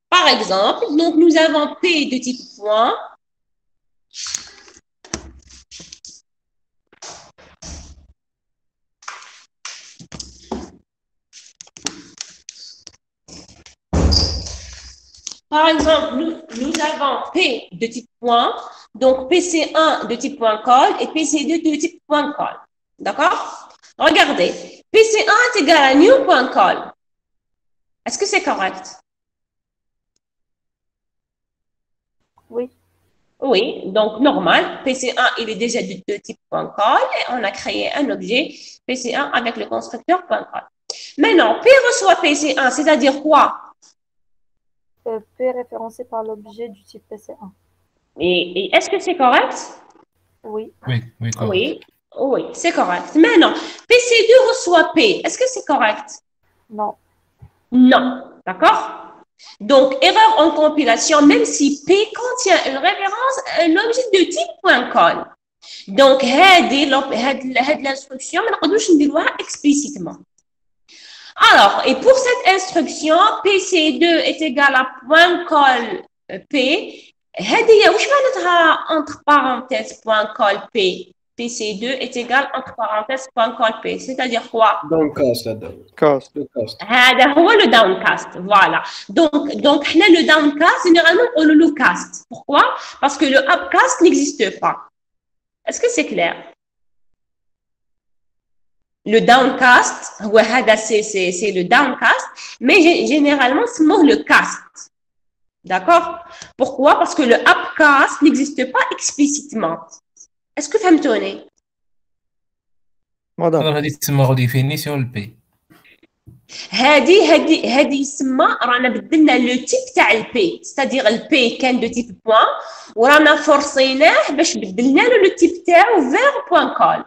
Par exemple, donc nous avons P de type point. Par exemple, nous avons P de type point, donc PC1 de type point call et PC2 de type point call. D'accord? Regardez, PC1 est égal à new point call. Est-ce que c'est correct? Oui, Oui, donc normal, PC1 il est déjà de type point call et on a créé un objet PC1 avec le constructeur point call. Maintenant, P reçoit PC1, c'est-à-dire quoi? P est référencé par l'objet du type PC1. Et est-ce que c'est correct? Oui, Oui, oui, correct. Oui, oui, c'est correct. Maintenant, PC2 reçoit P. Est-ce que c'est correct? non, Non, d'accord? Donc, erreur en compilation, même si P contient une référence à un objet de type point .call. Donc, l'instruction, on ne pas explicitement. Alors, et pour cette instruction, PC2 est égal à point .call P. Entre parenthèses point .call P. PC2 est égal entre parenthèses point .call P. C'est-à-dire quoi? downcast Cast. هذا هو le downcast. Voilà. Donc le downcast, généralement, on le cast. Pourquoi? Parce que le upcast n'existe pas. Est-ce que c'est clair? Le downcast, c'est le downcast, mais généralement, c'est le cast. D'accord? Pourquoi? Parce que le upcast n'existe pas explicitement. Est-ce que فهمتوني؟ مدام هذه تسمى ديفينيسيون البي. هذه يسمى رانا بدلنا لو تيب تاع البي، ستادير البي كان دو تيب بوان ورانا فورسيناه باش بدلنا له لو تيب تاعو فيغ بوان كول.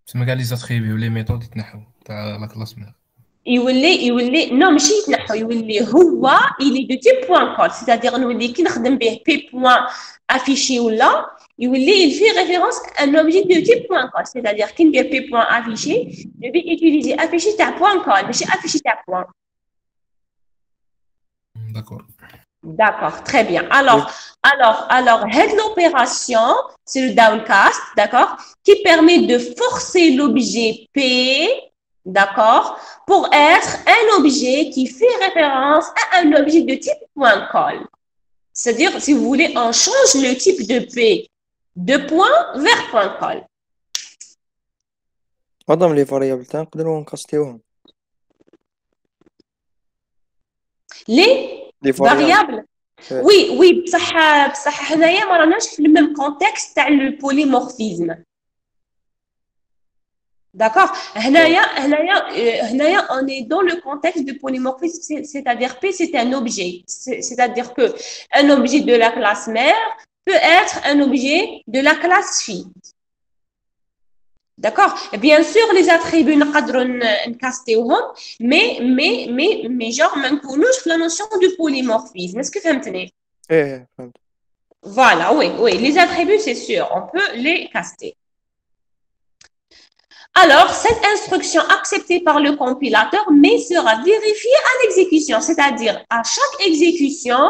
تسمى كاع لي زاتريبيو لي ميثود يتنحو تاع لا كلاس مير. يولي نو ماشي يتنحو، يولي هو الي دو تيب بوان كول، ستادير نولي كي نخدم به بي بوان افيشي ولا يولي il fait référence à un objet de type point call, c'est-à-dire qu'il y a p point affiché, je vais utiliser affiché ta point call, mais c'est affiché ta point. D'accord. D'accord, très bien. Alors, l'opération, c'est le downcast, d'accord, qui permet de forcer l'objet P, d'accord, pour être un objet qui fait référence à un objet de type point call. C'est-à-dire, si vous voulez, on change le type de P de point vers point call. مدام لي فاريابل تاع نقدروا نكاستيوهم. Les لي variables. Oui, بصح هنايا ما راناش في le même contexte تاع le polymorphisme. D'accord? هنايا, on est dans le contexte du polymorphisme, c'est-à-dire P, c'est un objet. C'est-à-dire que un objet de la classe mère peut être un objet de la classe fille. D'accord? Bien sûr, les attributs نقدروا نكاستيوهم, mais genre ما نكونوش في la notion du polymorphisme. Est-ce que فهمتني؟ فهمت. Voilà, oui, les attributs, c'est sûr, on peut les caster. Alors, cette instruction acceptée par le compilateur, mais sera vérifiée à l'exécution, c'est-à-dire à chaque exécution,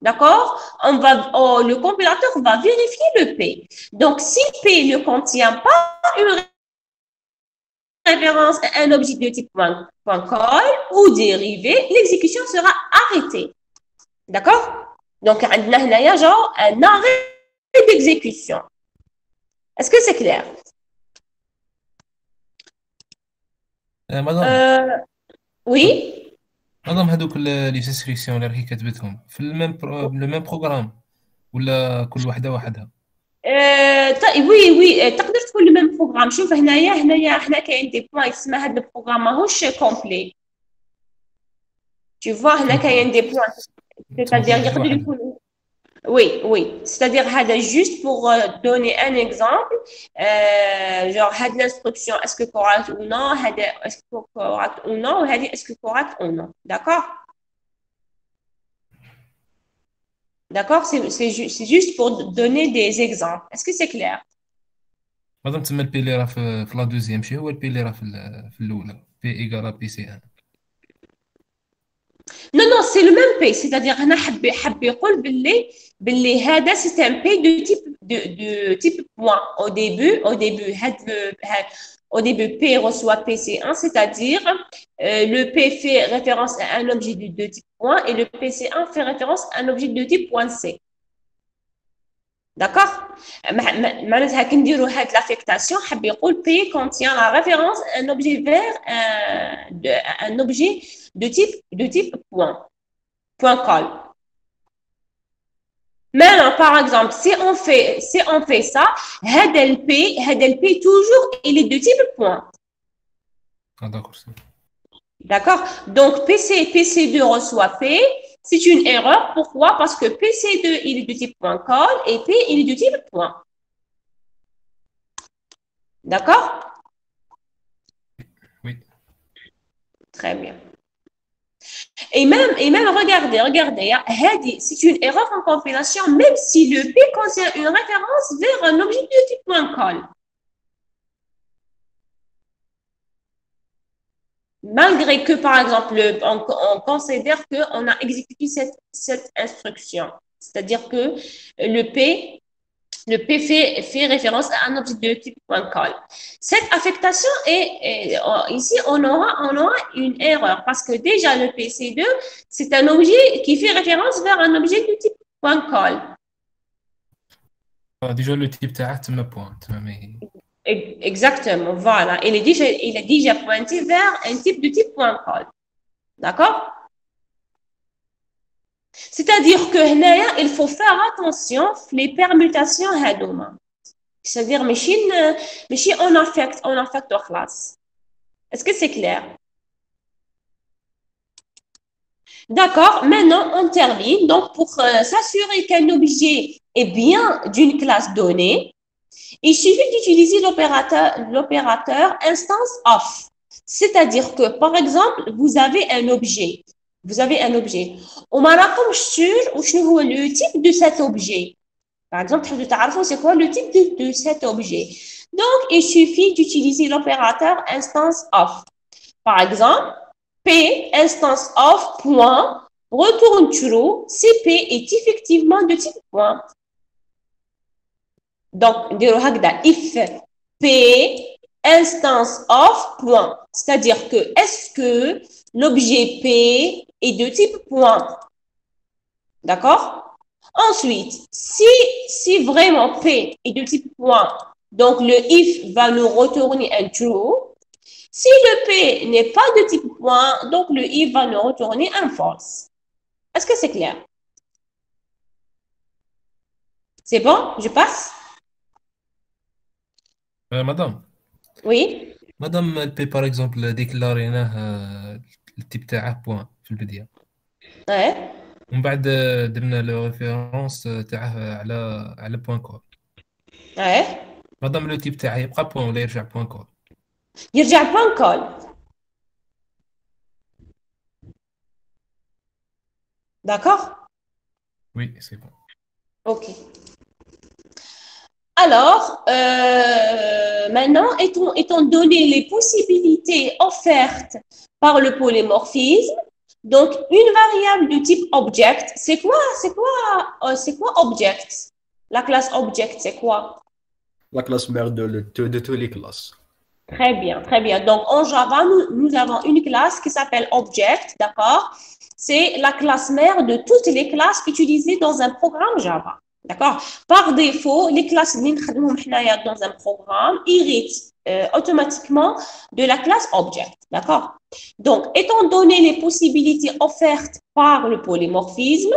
d'accord, le compilateur va vérifier le P. Donc, si P ne contient pas une référence à un objet de type .call ou dérivé, l'exécution sera arrêtée. D'accord? Donc, on a genre un arrêt d'exécution. Est-ce que c'est clair? مدام Oui. مدام هذوك لي سيسكريسيون اللي راهي كتبتهم في الميم بروغرام ولا كل وحده وحدها؟ oui, تقدر تكون le même programme. شوف هنايا حنا كاين دي بوان يسمى هذا البروغرام ماهوش كومبلي. Tu vois هنا كاين دي بوان. C'est-à-dire يقدر يكون Oui, c'est-à-dire juste pour donner un exemple, genre l'instruction est-ce que correct ou non, est-ce que correct ou non, est-ce que correct ou non, d'accord? D'accord, c'est juste pour donner des exemples. Est-ce que c'est clair? مادام تسمى البي اللي راه في لا دوزيام شي هو البي اللي راه في الاولى بي ايكالا بي سي ان. Non, c'est le même P, c'est-à-dire هنا حب يقول باللي هذا c'est un P de type point. Au début P reçoit PC1, c'est-à-dire le P fait référence à un objet de type point et le PC1 fait référence à un objet de type point C. D'accord? معناتها كي نديروا هاد l'affectation حب يقول P contient la référence à un objet vers un objet de type point call. Maintenant, par exemple, si on fait ça, هذا ال P toujours il est de type point. D'accord? Donc PC2 reçoit P, c'est une erreur. Pourquoi? Parce que PC2 il est de type point call et P il est de type point. D'accord? Oui. Très bien. Et même regardez, c'est une erreur en compilation, même si le P contient une référence vers un objet de type point call. Malgré que, par exemple, on considère qu'on a exécuté cette instruction. C'est-à-dire que le P fait référence à un objet de type point call. Cette affectation ici, on aura une erreur parce que déjà le PC2, c'est un objet qui fait référence vers un objet de type point call. Déjà le type تاعه تما point. Exactement, voilà. Il est déjà pointé vers un type de type point call. D'accord? C'est-à-dire que il faut faire attention les permutations هذوما. C'est-à-dire ماشي on affecte en classe. Est-ce que c'est clair? D'accord, maintenant on termine. Donc pour s'assurer qu'un objet est bien d'une classe donnée, il suffit d'utiliser l'opérateur instance of. C'est-à-dire que par exemple, vous avez un objet. وما راكمش sûr وشنو هو le type de cet objet. Par exemple, تحبوا تعرفوا c'est quoi le type de cet objet. Donc, il suffit d'utiliser l'opérateur instance of. Par exemple, P instance of point retourne true si P est effectivement de type point. Donc, نديروا هكذا if P instance of point, c'est-à-dire que est-ce que l'objet P est de type point. D'accord? Ensuite, si vraiment P est de type point, donc le if va nous retourner un true. Si le P n'est pas de type point, donc le if va nous retourner un false. Est-ce que c'est clair? C'est bon? Je passe? مدام Oui. مدام البي باغ اكزومبل ديكلاريناه التيب تاعه بوان في البداية Ouais. ومن بعد درنا لو ريفيرونس تاعه على بوان كور Ouais. مدام لو تيب تاعه يبقى بوان ولا يرجع بوان كور يرجع point call. D'accord? وي سي بون Ok. Alors, maintenant, étant donné les possibilités offertes par le polymorphisme, donc une variable de type object, c'est quoi object? La classe object, c'est quoi? La classe mère de toutes les classes. Très bien, très bien. Donc, en Java, nous avons une classe qui s'appelle object, d'accord? C'est la classe mère de toutes les classes utilisées dans un programme Java. D'accord? Par défaut, les classes dans un programme héritent automatiquement de la classe object. D'accord? Donc, étant donné les possibilités offertes par le polymorphisme,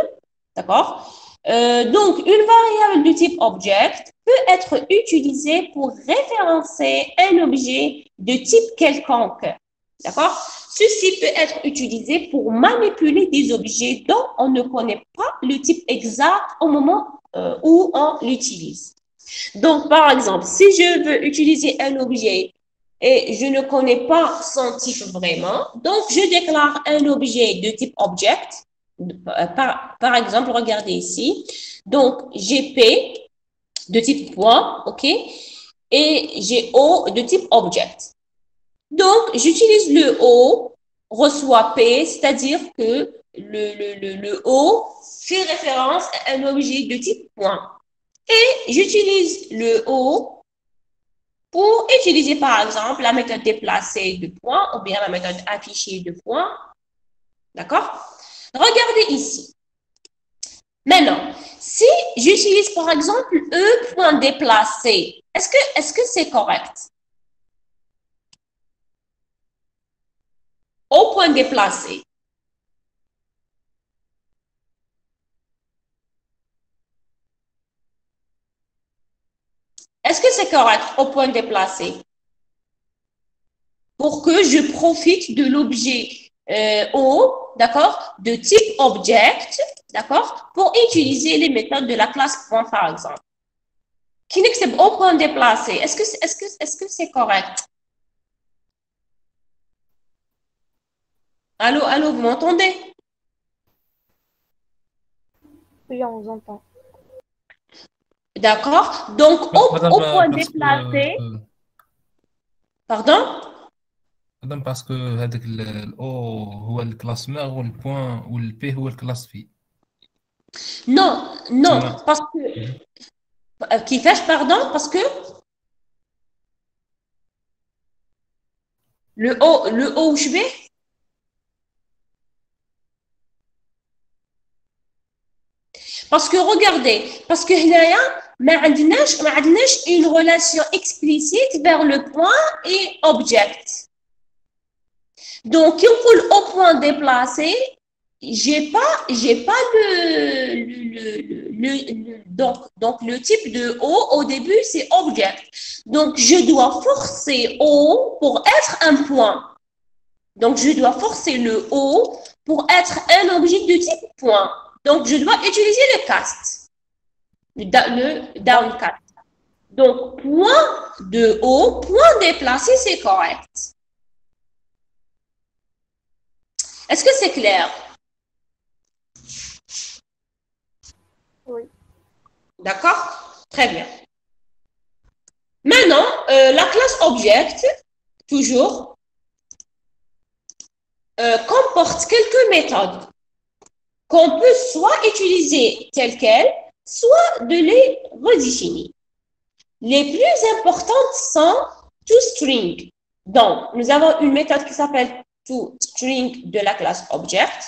d'accord? Donc, une variable de type object peut être utilisée pour référencer un objet de type quelconque. D'accord? Ceci peut être utilisé pour manipuler des objets dont on ne connaît pas le type exact au moment où on l'utilise. Donc, par exemple, si je veux utiliser un objet et je ne connais pas son type vraiment, donc je déclare un objet de type object. Par exemple, regardez ici. Donc, j'ai P de type point, OK? Et j'ai O de type object. Donc, j'utilise le O, reçoit P, c'est-à-dire que le O fait référence à un objet de type point. Et j'utilise le O pour utiliser, par exemple, la méthode déplacée de point ou bien la méthode affichée de point. D'accord? Regardez ici. Maintenant, si j'utilise, par exemple, E point déplacé, est-ce que c'est correct? Au point déplacé. Est-ce que c'est correct au point déplacé? Pour que je profite de l'objet O, d'accord, de type object, d'accord, pour utiliser les méthodes de la classe point, par exemple. Qui n'est que c'est au point déplacé? Est-ce que c'est correct? Allô, allô, vous m'entendez? Oui, on vous entend. D'accord? Donc, au point parce déplacé, que pardon? مدام باسكو هذاك الاو هو الكلاس ميغ والبوان والبي هو الكلاس في Non, non, تما parce que, كيفاش, pardon? Parce que le O وش به؟ Parce que regardez, parce que هنايا ما عندناش une relation explicite vers le point et object. Donc, quand on au point déplacé, j'ai pas donc le type de O au début c'est object. Donc, je dois forcer O pour être un point. Donc, je dois forcer le O pour être un objet de type point. Donc, je dois utiliser le cast, le downcast. Donc, point de O, point déplacé, c'est correct. Est-ce que c'est clair? Oui. D'accord? Très bien. Maintenant, la classe object, toujours, comporte quelques méthodes qu'on peut soit utiliser telles quelles, soit de les redéfinir. Les plus importantes sont toString. Donc, nous avons une méthode qui s'appelle toString de la classe object.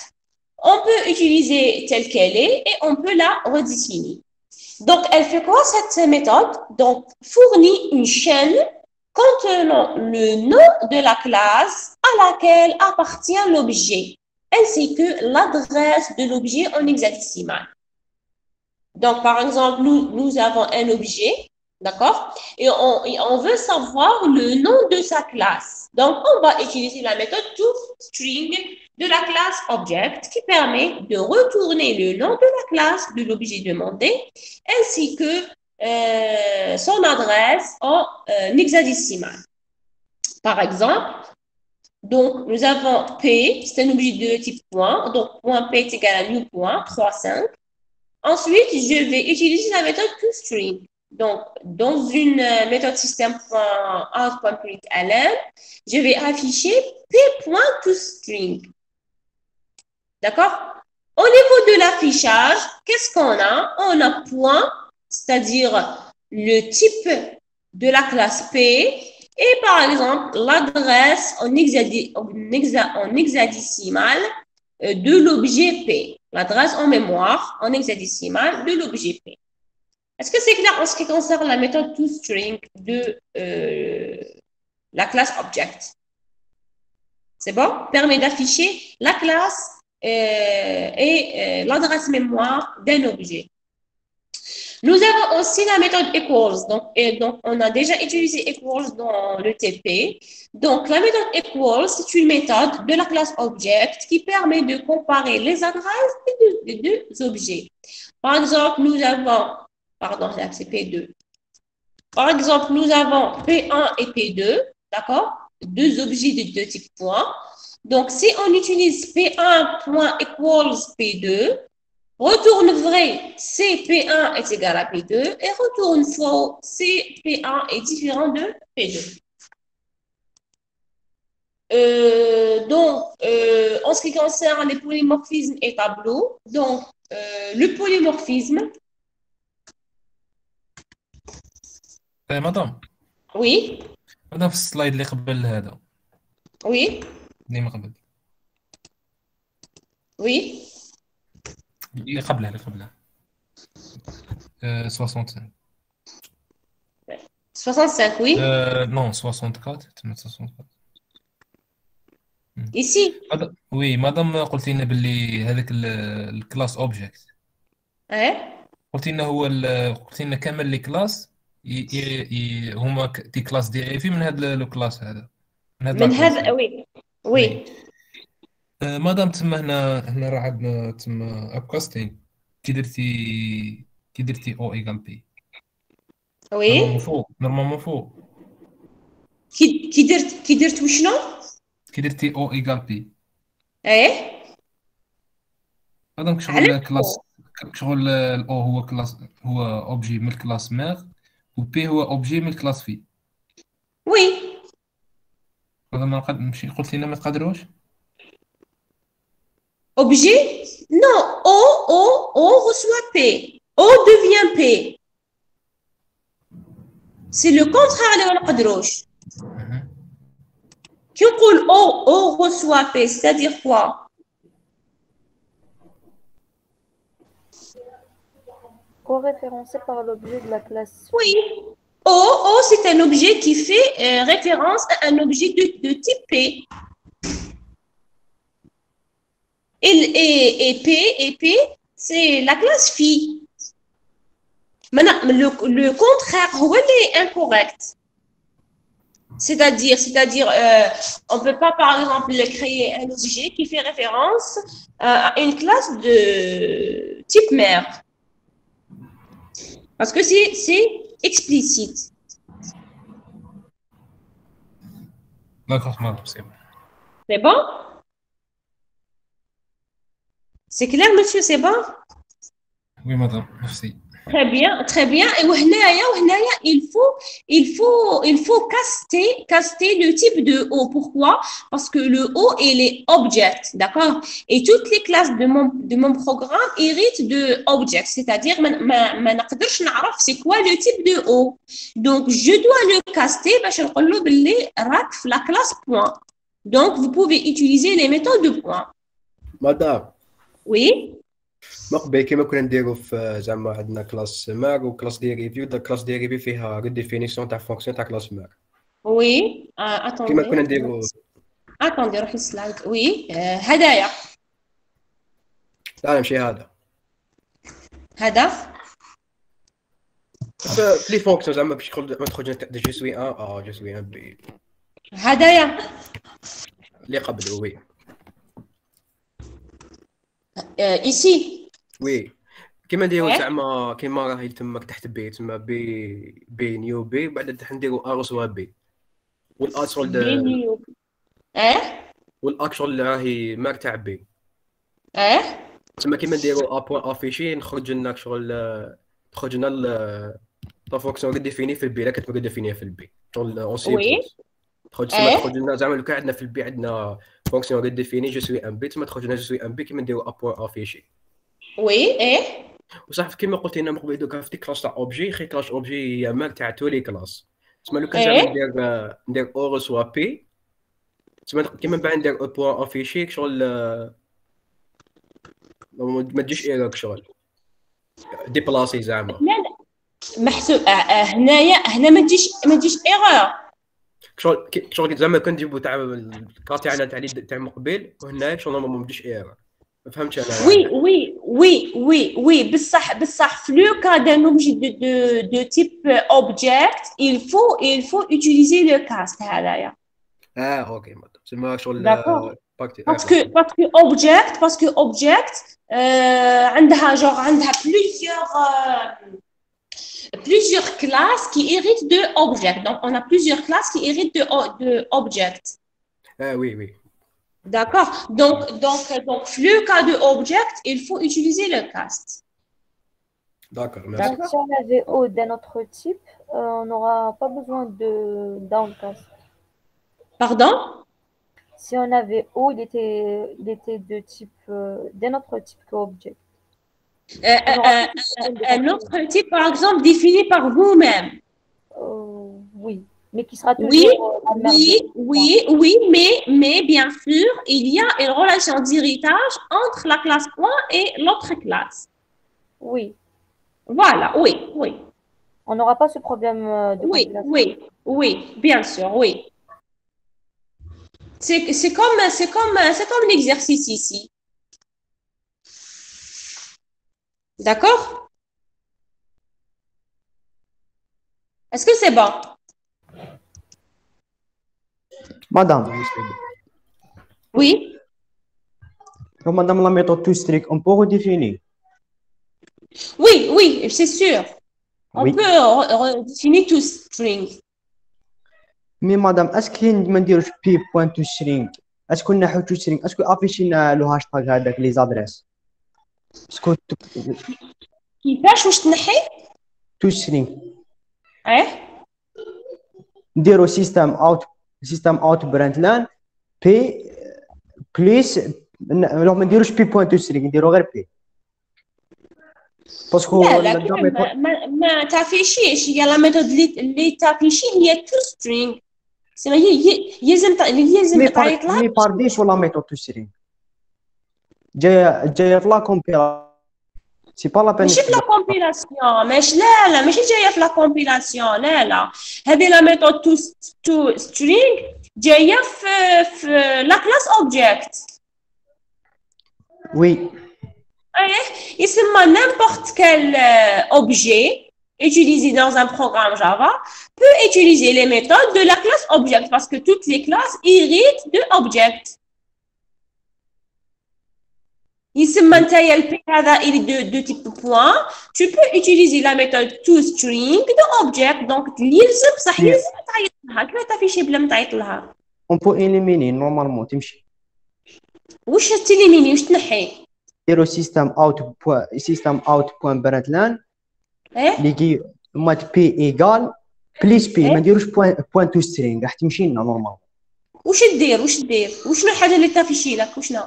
On peut utiliser telle qu'elle est et on peut la redéfinir. Donc, elle fait quoi cette méthode? Donc, fournit une chaîne contenant le nom de la classe à laquelle appartient l'objet, ainsi que l'adresse de l'objet en hexadécimal. Donc, par exemple, nous avons un objet, d'accord? Et on veut savoir le nom de sa classe. Donc, on va utiliser la méthode toString de la classe object qui permet de retourner le nom de la classe de l'objet demandé ainsi que son adresse en hexadécimal. Par exemple, donc, nous avons P, c'est un objet de type point. Donc, point P est égal à new point, 3, 5. Ensuite, je vais utiliser la méthode toString. Donc, dans une méthode system.out.println, je vais afficher p.toString. D'accord? Au niveau de l'affichage, qu'est-ce qu'on a? On a point, c'est-à-dire le type de la classe P, et par exemple, l'adresse en hexadécimal de l'objet P. L'adresse en mémoire en hexadécimal de l'objet P. Est-ce que c'est clair en ce qui concerne la méthode toString de la classe object? C'est bon? Permet d'afficher la classe et l'adresse mémoire d'un objet. Nous avons aussi la méthode equals. Donc, on a déjà utilisé equals dans le TP. Donc, la méthode equals, c'est une méthode de la classe object qui permet de comparer les adresses des deux objets. Par exemple, nous avons, pardon, c'est P2. Par exemple, nous avons P1 et P2, d'accord? Deux objets de type point. Donc, si on utilise P1.equals P2, retourne vrai, si P1 est égal à P2, et retourne faux, si P1 est différent de P2. En ce qui concerne les polymorphismes et tableaux, donc, le polymorphisme. مدام Oui, مدام في السلايد اللي قبل هذا oui, اللي من قبل oui. اللي قبلها 65 65, oui. non 64 تما 64 Ici. وي مدام قلت لنا باللي هذاك الكلاس اوبجكت Hein? قلت لنا قلت لنا كامل لي كلاس هما دي كلاس ديريفي من هذا لو كلاس هذا من هذا oui. Oui. مادام تما هنا راه عندنا تما ابكاستين كي درتي او ايكال بي Oui. نورمالمون فوق كي درت وشنو؟ كي درتي او ايكال بي ايه مادام شغل كلاس شغل الاو هو كلاس هو اوبجي من الكلاس ميغ وبي هو اوبجي من الكلاس في وي هذا ما نمشي قلت لنا ما تقدروش objet non O reçoit P O devient P c'est le contraire اللي ما نقدروش كي نقول O reçoit P c'est-à-dire quoi Co-référencé par l'objet de la classe. Oui. O c'est un objet qui fait référence à un objet de type P. Et P, c'est la classe phi. Maintenant, le contraire, est incorrect. C'est-à-dire, on ne peut pas, par exemple, créer un objet qui fait référence à une classe de type mère. Parce que c'est explicite. D'accord, madame, c'est bon. C'est bon? C'est clair, monsieur, c'est bon? Oui, madame, merci. Très bien, très bien. Et وهنايا, il faut caster le type de O. Pourquoi? Parce que le O, il est object, d'accord? Et toutes les classes de mon programme héritent de object, c'est-à-dire, ما نقدرش نعرف c'est quoi le type de O. Donc, je dois le caster باش نقول له باللي راك في la classe point. Donc, vous pouvez utiliser les méthodes de point. مدام Oui. مقبل كيما كنا نديرو في زعما عندنا كلاس ماغ وكلاس ديريفي ودا كلاس ديريفي فيها ريديفينيسيون تاع فونكسيون تاع كلاس ماغ Oui. Attendez. كيما كنا نديرو Attendez, روح للسلايد. Oui. هدايا. لا ماشي هذا هذا. في لي فونكسيون زعما باش تخرج جو سوي ان جو سوي ان بي هدايا اللي قبل وي ايسي وي كيما نديرو زعما كيما راهي تماك تحت بي تما بي نيو بي بعد نديرو ا رسوا بي والاكشوال والاكشوال اللي راهي ماك تاع بي تما كيما نديرو ا بوين افيشي نخرج لنا شغل تخرج لنا لا فونكسيون ديفيني في البي لا كتبقى ديفيني في البي شغل اون سي تخرج لنا زعما لو كان عندنا في البي عندنا فونكسيون ديفيني جو سوي ان بي تما تخرج لنا جو سوي ان بي كيما نديرو ا بوين افيشي وي وصح كيما قلت لنا من قبل دوكا في كلاس تاع اوبجي خي كلاس اوبجي هي ماك تاع تولي كلاس تما لو كان زعما ندير او رسوا بي تما كيما بعد ندير او بوين افيشي شغل ما تجيش ايرور شغل ديبلاسي زعما لا محسوب هنا ما تجيش ايرور شغل زعما كنديرو تاع الكار تاعنا تاع من قبل وهنا شغل ما تجيش ايرور ما فهمتش انا وي بصح في لو كا دان اوبجي دو تيب اوبجيكت il faut utiliser le cast هذايا اوكي تسمى شغل parce que object عندها plusieurs classes qui héritent de object. Donc, on a plusieurs classes qui héritent de object. Oui. D'accord. Donc, le cas de object, il faut utiliser le cast. D'accord, merci. Si on avait O d'un autre type, on n'aura pas besoin de downcast. Pardon? Si on avait O, il était de type d'un autre type que object. Un autre type, par exemple, défini par vous-même. Oui, mais qui sera toujours oui, mais bien sûr, il y a une relation d'héritage entre la classe point et l'autre classe. Oui. Voilà, oui. On n'aura pas ce problème de Oui, bien sûr, oui. C'est comme l'exercice ici. D'accord? Est-ce que c'est bon? Madame. Oui. Madame, la méthode toString, on peut redéfinir? Oui, c'est sûr. On peut redéfinir toString. Mais madame, est-ce qu'il y a نديروش p.toString? Est-ce qu'on a toString? Est-ce que afficher le hashtag هذاك les adresses? كيفاش واش تنحي toString نديرو system out println p بليس لو ما نديروش p.toString نديرو غير p باسكو لا ما تعرفيش هي لا ميثود اللي تعرفيش هي toString هي لازم تعيط لها مي بارديش ولا ميثود toString جايه في لا كومبيلاسيون سي با لا بين ماشي في لا كومبيلاسيون ماشي جايه في لا كومبيلاسيون لا هذه لا ميثود تو سترينغ جايه في لا كلاس اوبجيكت وي يسمى n'importe quel objet utilisé dans un programme Java peut utiliser les méthodes de la classe object parce que toutes les classes héritent de object. يسمى نتايا البي هذا de type point tu peux utiliser la méthode toString de object donc يلزم صح يلزم تعيط لها كيما تافيشي بلا ما تعيط لها on peut éliminer نورمالمون تمشي واش تيليميني واش تنحي ديرو system out point println اللي مات بي ايغال بليس بي ما نديروش بوين toString راح تمشي لنا نورمال واش دير وشنو الحاجه اللي تافيشي لك وشنو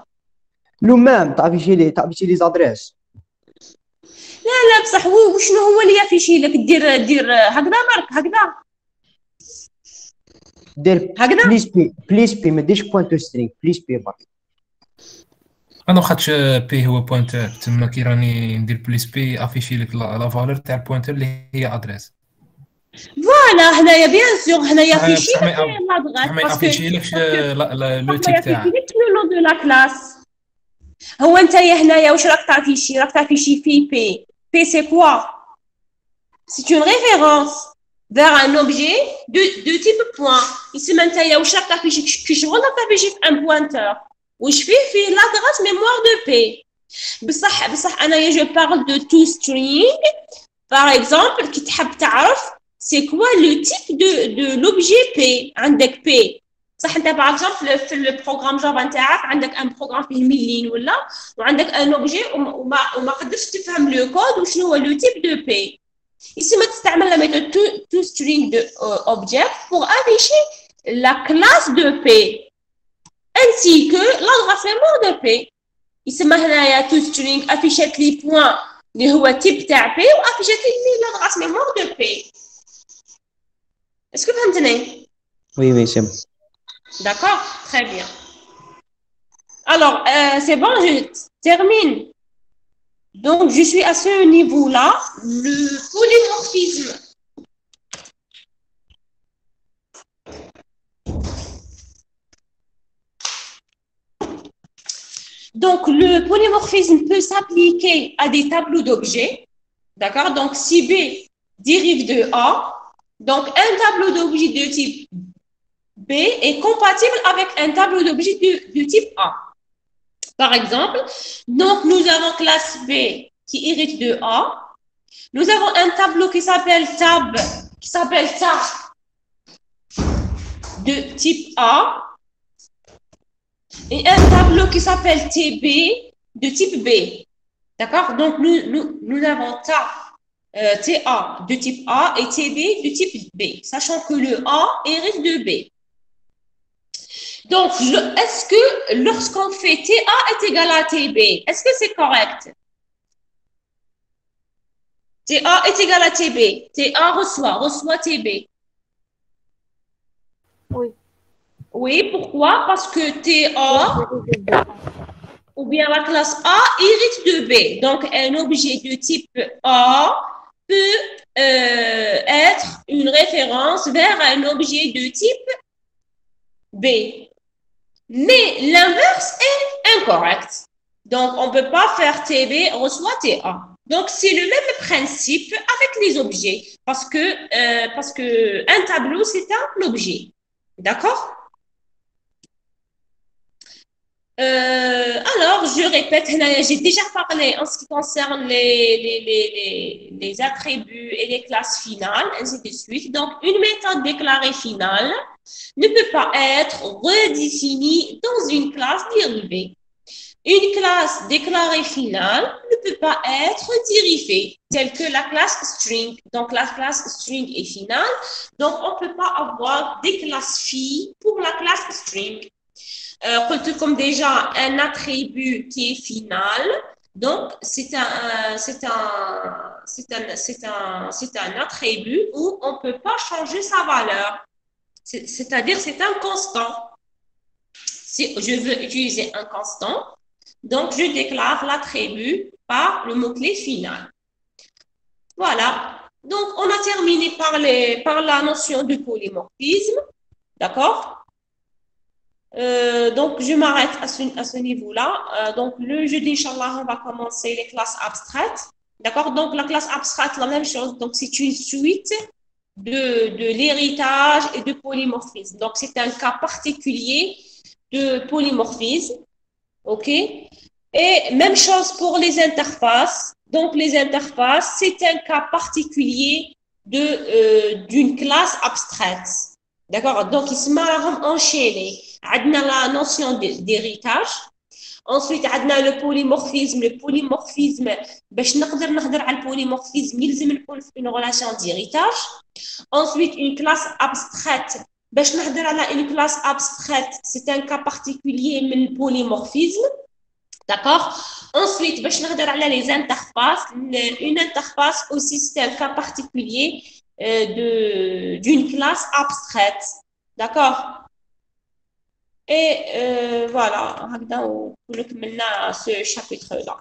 لو مام تافيشي لي زادريس لا بصح وشنو هو اللي يافيشي لك دير هكذا مارك هكذا دير بليس بي ما ديرش بوين toString بليس بي برك انا خاطش بي هو بوينتر تما كي راني ندير بليس بي افيشي لك لا فالور تاع البوينتر اللي هي ادريس فوالا هنايا بيان سور هنايا افيشي لك لادريس ما افيشيلكش لو تيب تاعك لو دو لا كلاس هو انت هنايا واش راك تعرفي شي في بي سي كوا C'est une référence vers un objet de type point. Ici, maintenant, il y a chaque affiche qui je affiche un pointeur. Où je fais l'adresse mémoire de P. Je parle de toString. Par exemple, qui c'est quoi le type de l'objet P? عندك P. Par exemple, le programme Java, tu as un programme qui est 1000 lignes ou un objet où tu fais le code ou c'est le type de P. Ici, tu utilises la méthode toString de object pour afficher la classe de P ainsi que l'adresse mémoire de P. Ici, il y a toString afficher les points اللي هو type تاع P وافيشت لي l'adresse mémoire de P. Est-ce que vous comprenez? Oui, c'est bon. D'accord, très bien. Alors, c'est bon, je termine. Donc, je suis à ce niveau-là. Le polymorphisme. Donc, le polymorphisme peut s'appliquer à des tableaux d'objets. D'accord? Donc, si B dérive de A, donc un tableau d'objets de type B est compatible avec un tableau d'objets de type A. Par exemple, donc nous avons classe B qui hérite de A. Nous avons un tableau qui s'appelle tab de type A. Et un tableau qui s'appelle TB de type B. D'accord? Donc, nous avons TA de type A et TB de type B, sachant que le A hérite de B. Donc, est-ce que lorsqu'on fait TA est égal à TB, est-ce que c'est correct? TA est égal à TB. TA reçoit TB. Oui. Oui, pourquoi? Parce que TA ou bien la classe A hérite de B. Donc, un objet de type A peut être une référence vers un objet de type B. Mais l'inverse est incorrect. Donc, on ne peut pas faire TB reçoit TA. Donc, c'est le même principe avec les objets parce que un tableau, c'est un objet. D'accord? Alors, je répète, j'ai déjà parlé en ce qui concerne les attributs et les classes finales, ainsi de suite. Donc, une méthode déclarée finale ne peut pas être redéfinie dans une classe dérivée. Une classe déclarée finale ne peut pas être dérivée, telle que la classe string. Donc, la classe string est finale. Donc, on ne peut pas avoir des classes phi pour la classe string. Comme déjà un attribut qui est final, donc c'est un attribut où on ne peut pas changer sa valeur. C'est-à-dire c'est un constant. Si je veux utiliser un constant, donc je déclare l'attribut par le mot-clé final. Voilà. Donc on a terminé par la notion de polymorphisme. D'accord? Donc, je m'arrête à ce niveau-là. Donc, le jeudi, Inch'Allah, on va commencer les classes abstraites. D'accord? Donc, la classe abstraite, la même chose. Donc, c'est une suite de l'héritage et de polymorphisme. Donc, c'est un cas particulier de polymorphisme. OK? Et même chose pour les interfaces. Donc, les interfaces, c'est un cas particulier d'une classe abstraite. D'accord? Donc, ils se marrent enchaînés. On a la notion d'héritage. Ensuite, on a le polymorphisme. Le polymorphisme, باش نقدر على polymorphisme, يلزم نكون في une relation d'héritage. Ensuite, une classe abstraite. باش نهضر على une classe abstraite, c'est un cas particulier من polymorphisme. D'accord? Ensuite, باش نهضر على les interfaces. Une interface aussi, c'est un cas particulier d'une classe abstraite. D'accord? Et voilà, on a ce chapitre-là.